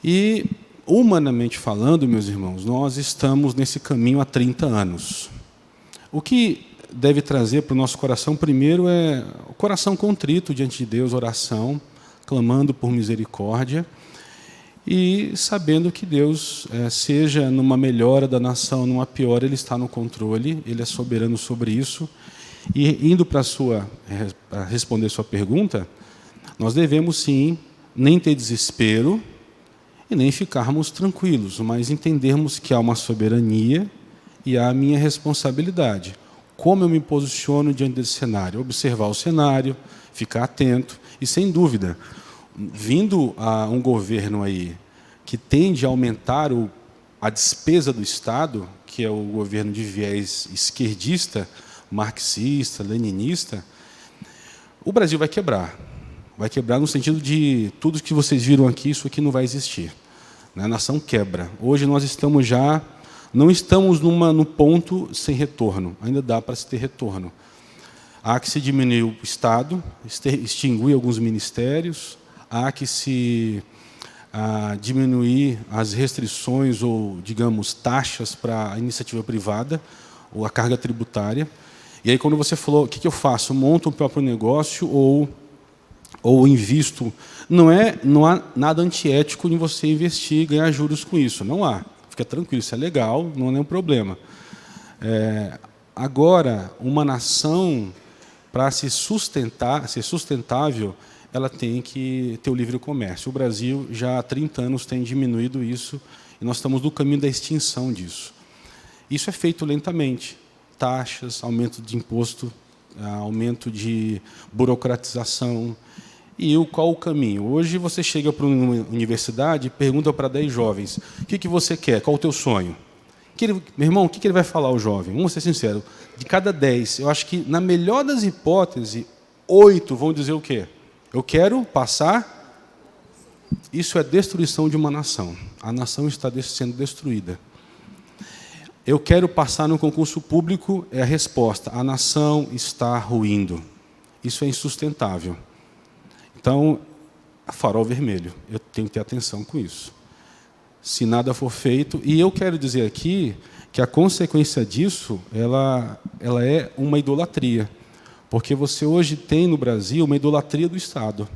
E, humanamente falando, meus irmãos, nós estamos nesse caminho há 30 anos. O que deve trazer para o nosso coração, primeiro, é o coração contrito diante de Deus, oração, clamando por misericórdia, e sabendo que Deus, seja numa melhora da nação, numa piora, Ele está no controle, Ele é soberano sobre isso. E indo para responder sua pergunta, nós devemos sim, nem ter desespero e nem ficarmos tranquilos, mas entendermos que há uma soberania e há a minha responsabilidade. Como eu me posiciono diante desse cenário? Observar o cenário, ficar atento e, sem dúvida, vindo a um governo aí que tende a aumentar a despesa do Estado, que é o governo de viés esquerdista, marxista, leninista, o Brasil vai quebrar. Vai quebrar no sentido de tudo que vocês viram aqui, isso aqui não vai existir. A nação quebra. Hoje nós não estamos no ponto sem retorno, ainda dá para se ter retorno. Há que se diminuir o Estado, extinguir alguns ministérios, há que se diminuir as restrições ou, digamos, taxas para a iniciativa privada ou a carga tributária. E aí, quando você falou, o que eu faço? Monto o próprio negócio ou invisto? Não há nada antiético em você investir e ganhar juros com isso, não há. Fica tranquilo, isso é legal, não é nenhum problema. Agora, uma nação, para ser sustentável, ela tem que ter o livre comércio. O Brasil já há 30 anos tem diminuído isso e nós estamos no caminho da extinção disso. Isso é feito lentamente. Taxas, aumento de imposto, aumento de burocratização. E qual o caminho? Hoje você chega para uma universidade e pergunta para 10 jovens, o que você quer? Qual o teu sonho? Meu irmão, o que ele vai falar ao jovem? Vamos ser sinceros, de cada 10, eu acho que, na melhor das hipóteses, 8 vão dizer o quê? Eu quero passar. Isso é destruição de uma nação. A nação está sendo destruída. Eu quero passar no concurso público, é a resposta. A nação está ruindo. Isso é insustentável. Então, farol vermelho. Eu tenho que ter atenção com isso. Se nada for feito... E eu quero dizer aqui que a consequência disso, ela é uma idolatria. Porque você hoje tem no Brasil uma idolatria do Estado.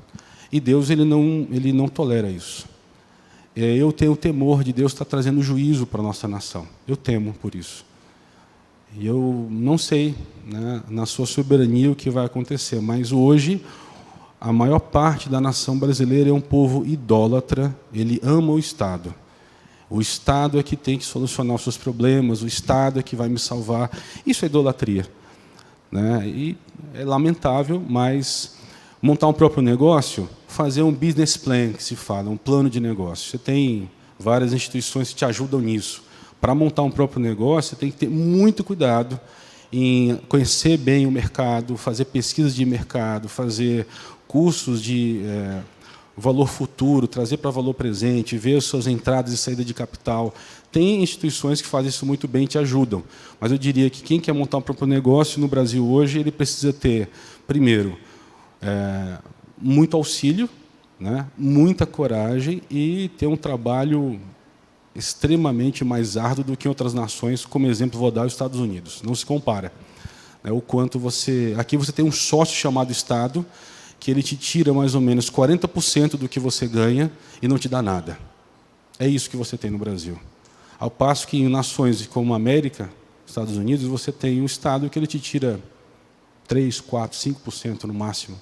E Deus ele não tolera isso. Eu tenho temor de Deus estar trazendo juízo para a nossa nação. Eu temo por isso. E eu não sei, né, na sua soberania o que vai acontecer, mas hoje a maior parte da nação brasileira é um povo idólatra, ele ama o Estado. O Estado é que tem que solucionar os seus problemas, o Estado é que vai me salvar. Isso é idolatria. Né? E é lamentável, mas montar um próprio negócio, fazer um business plan, que se fala, um plano de negócio. Você tem várias instituições que te ajudam nisso. Para montar um próprio negócio, você tem que ter muito cuidado em conhecer bem o mercado, fazer pesquisas de mercado, fazer cursos de valor futuro, trazer para valor presente, ver as suas entradas e saídas de capital. Tem instituições que fazem isso muito bem e te ajudam. Mas eu diria que quem quer montar um próprio negócio no Brasil hoje, ele precisa ter, primeiro, muito auxílio, né, muita coragem e ter um trabalho extremamente mais árduo do que em outras nações, como exemplo vou dar os Estados Unidos. Não se compara. O quanto aqui você tem um sócio chamado Estado, que ele te tira mais ou menos 40% do que você ganha e não te dá nada. É isso que você tem no Brasil. Ao passo que em nações como a América, Estados Unidos, você tem um Estado que ele te tira 3, 4, 5% no máximo.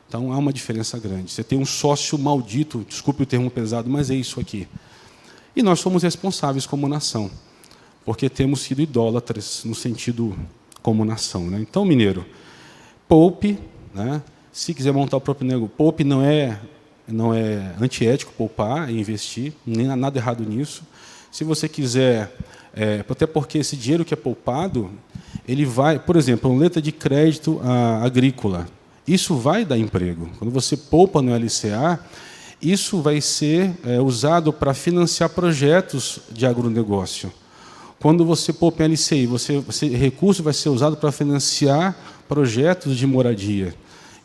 Então, há uma diferença grande. Você tem um sócio maldito, desculpe o termo pesado, mas é isso aqui. E nós somos responsáveis como nação, porque temos sido idólatras no sentido como nação. Né? Então, mineiro, poupe, né? Se quiser montar o próprio negócio, poupe não é antiético poupar e investir, nem há nada errado nisso. Se você quiser, até porque esse dinheiro que é poupado, ele vai, por exemplo, uma letra de crédito agrícola, isso vai dar emprego. Quando você poupa no LCA, isso vai ser usado para financiar projetos de agronegócio. Quando você poupa em LCI, recurso vai ser usado para financiar projetos de moradia.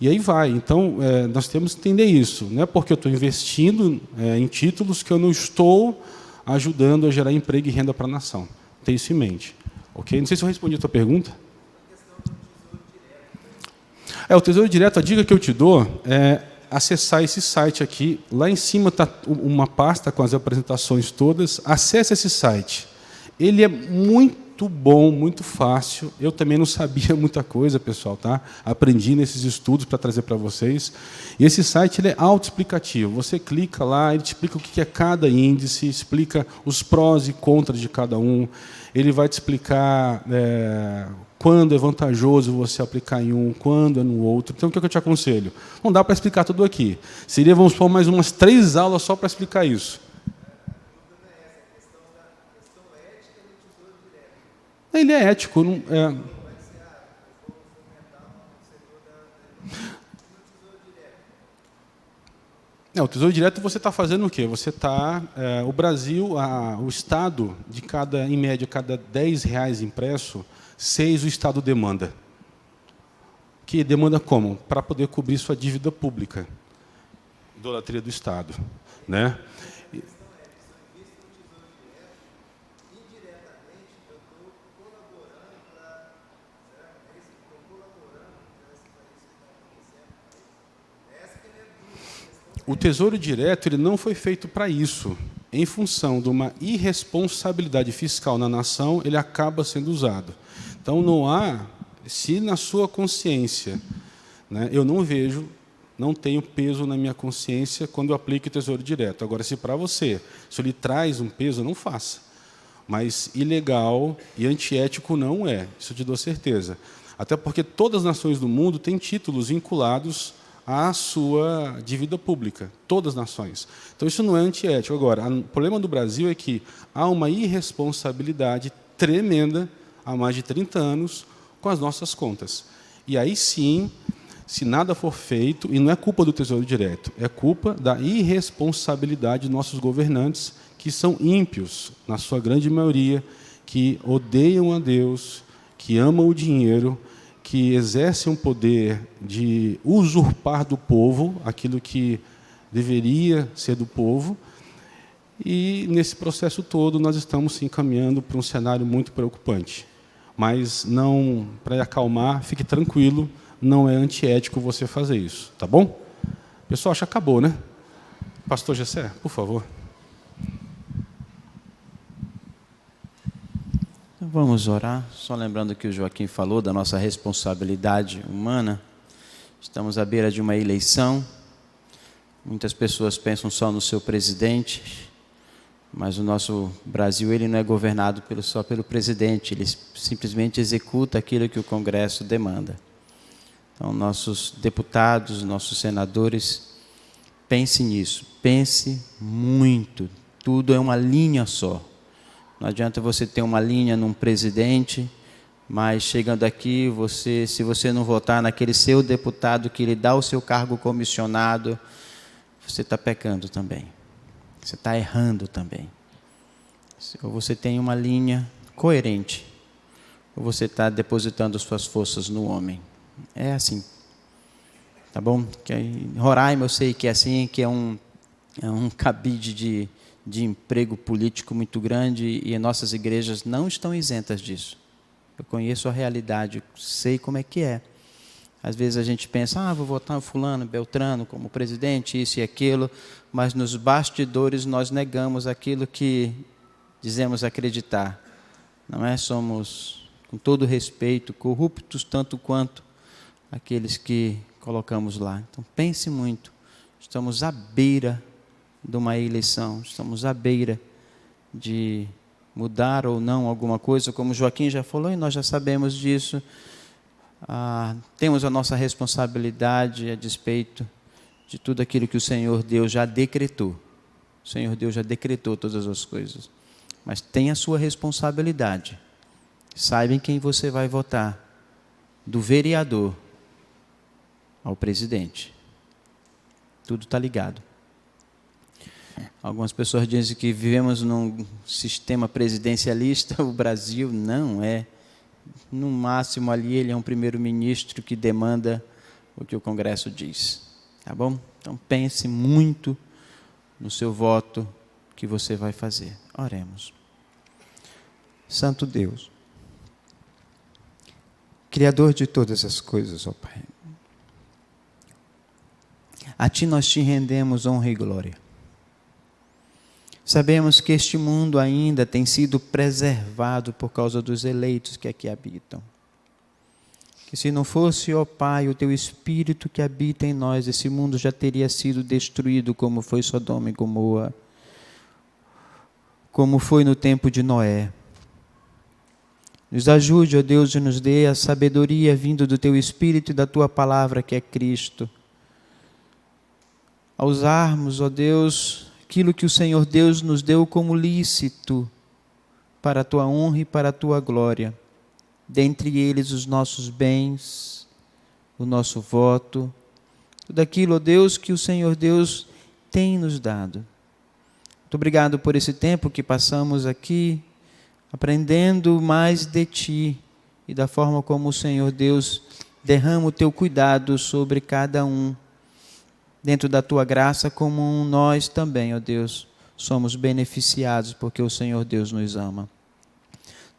E aí vai. Então, nós temos que entender isso. Não é porque eu estou investindo em títulos que eu não estou ajudando a gerar emprego e renda para a nação. Tem isso em mente. Okay? Não sei se eu respondi a tua pergunta. O Tesouro Direto, a dica que eu te dou é acessar esse site aqui. Lá em cima está uma pasta com as apresentações todas. Acesse esse site. Ele é muito bom, muito fácil. Eu também não sabia muita coisa, pessoal, tá? Aprendi nesses estudos para trazer para vocês. E esse site ele é autoexplicativo. Você clica lá, ele te explica o que é cada índice, explica os prós e contras de cada um. Ele vai te explicar quando é vantajoso você aplicar em um, quando é no outro. Então, o que eu te aconselho? Não dá para explicar tudo aqui. Seria, vamos supor, mais umas 3 aulas só para explicar isso. Ele é ético. Não, o Tesouro Direto você está fazendo o quê? Você está... o Brasil, o Estado, em média, cada R$10 impresso, 6 o Estado demanda. Que demanda como? Para poder cobrir sua dívida pública. Idolatria do Estado. Né? O Tesouro Direto ele não foi feito para isso. Em função de uma irresponsabilidade fiscal na nação, ele acaba sendo usado. Então, não há, se na sua consciência, né, eu não vejo não tenho peso na minha consciência quando eu aplico o Tesouro Direto. Agora, se para você, se ele traz um peso, não faça. Mas ilegal e antiético não é, isso eu te dou certeza. Até porque todas as nações do mundo têm títulos vinculados à sua dívida pública, todas as nações. Então isso não é antiético. Agora, o problema do Brasil é que há uma irresponsabilidade tremenda há mais de 30 anos com as nossas contas. E aí sim, se nada for feito, e não é culpa do Tesouro Direto, é culpa da irresponsabilidade de nossos governantes, que são ímpios, na sua grande maioria, que odeiam a Deus, que amam o dinheiro, que exercem um poder de usurpar do povo aquilo que deveria ser do povo. E, nesse processo todo, nós estamos se encaminhando para um cenário muito preocupante. Mas, não, para acalmar, fique tranquilo, não é antiético você fazer isso, tá bom? Pessoal, acho que acabou, né? Pastor Gessé, por favor. Vamos orar, só lembrando que o Joaquim falou da nossa responsabilidade humana. Estamos à beira de uma eleição. Muitas pessoas pensam só no seu presidente, mas o nosso Brasil ele não é governado só pelo presidente, ele simplesmente executa aquilo que o Congresso demanda. Então, nossos deputados, nossos senadores, pense nisso, pense muito, tudo é uma linha só. Não adianta você ter uma linha num presidente, mas chegando aqui, se você não votar naquele seu deputado que lhe dá o seu cargo comissionado, você está pecando também. Você está errando também. Ou você tem uma linha coerente, ou você está depositando suas forças no homem. É assim. Tá bom? Em Roraima eu sei que é assim, que é um cabide de emprego político muito grande e nossas igrejas não estão isentas disso. Eu conheço a realidade, sei como é que é. Às vezes a gente pensa, vou votar fulano, beltrano como presidente, isso e aquilo, mas nos bastidores nós negamos aquilo que dizemos acreditar. Não é? Somos, com todo respeito, corruptos tanto quanto aqueles que colocamos lá. Então pense muito, estamos à beira de uma eleição, estamos à beira de mudar ou não alguma coisa, como Joaquim já falou, e nós já sabemos disso. Temos a nossa responsabilidade a despeito de tudo aquilo que o Senhor Deus já decretou. O Senhor Deus já decretou todas as coisas, mas tem a sua responsabilidade. Saiba em quem você vai votar, do vereador ao presidente. Tudo está ligado. Algumas pessoas dizem que vivemos num sistema presidencialista, o Brasil não é. No máximo ali ele é um primeiro-ministro que demanda o que o Congresso diz. Tá bom? Então pense muito no seu voto que você vai fazer. Oremos. Santo Deus, Criador de todas as coisas, ó Pai, a Ti nós te rendemos honra e glória. Sabemos que este mundo ainda tem sido preservado por causa dos eleitos que aqui habitam. Que se não fosse, ó Pai, o Teu Espírito que habita em nós, esse mundo já teria sido destruído, como foi Sodoma e Gomorra, como foi no tempo de Noé. Nos ajude, ó Deus, e nos dê a sabedoria vindo do Teu Espírito e da Tua Palavra, que é Cristo. A usarmos, ó Deus, aquilo que o Senhor Deus nos deu como lícito para a Tua honra e para a Tua glória. Dentre eles os nossos bens, o nosso voto, tudo aquilo, ó Deus, que o Senhor Deus tem nos dado. Muito obrigado por esse tempo que passamos aqui, aprendendo mais de Ti e da forma como o Senhor Deus derrama o Teu cuidado sobre cada um. Dentro da Tua graça, como nós também, ó Deus, somos beneficiados porque o Senhor Deus nos ama.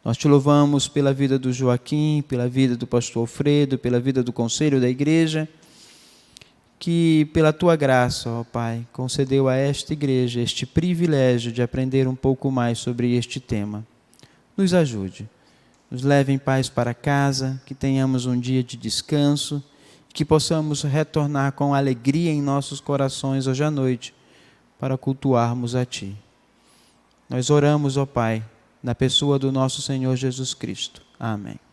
Nós Te louvamos pela vida do Joaquim, pela vida do pastor Alfredo, pela vida do conselho da igreja, que pela Tua graça, ó Pai, concedeu a esta igreja este privilégio de aprender um pouco mais sobre este tema. Nos ajude, nos leve em paz para casa, que tenhamos um dia de descanso, que possamos retornar com alegria em nossos corações hoje à noite para cultuarmos a Ti. Nós oramos, ó Pai, na pessoa do nosso Senhor Jesus Cristo. Amém.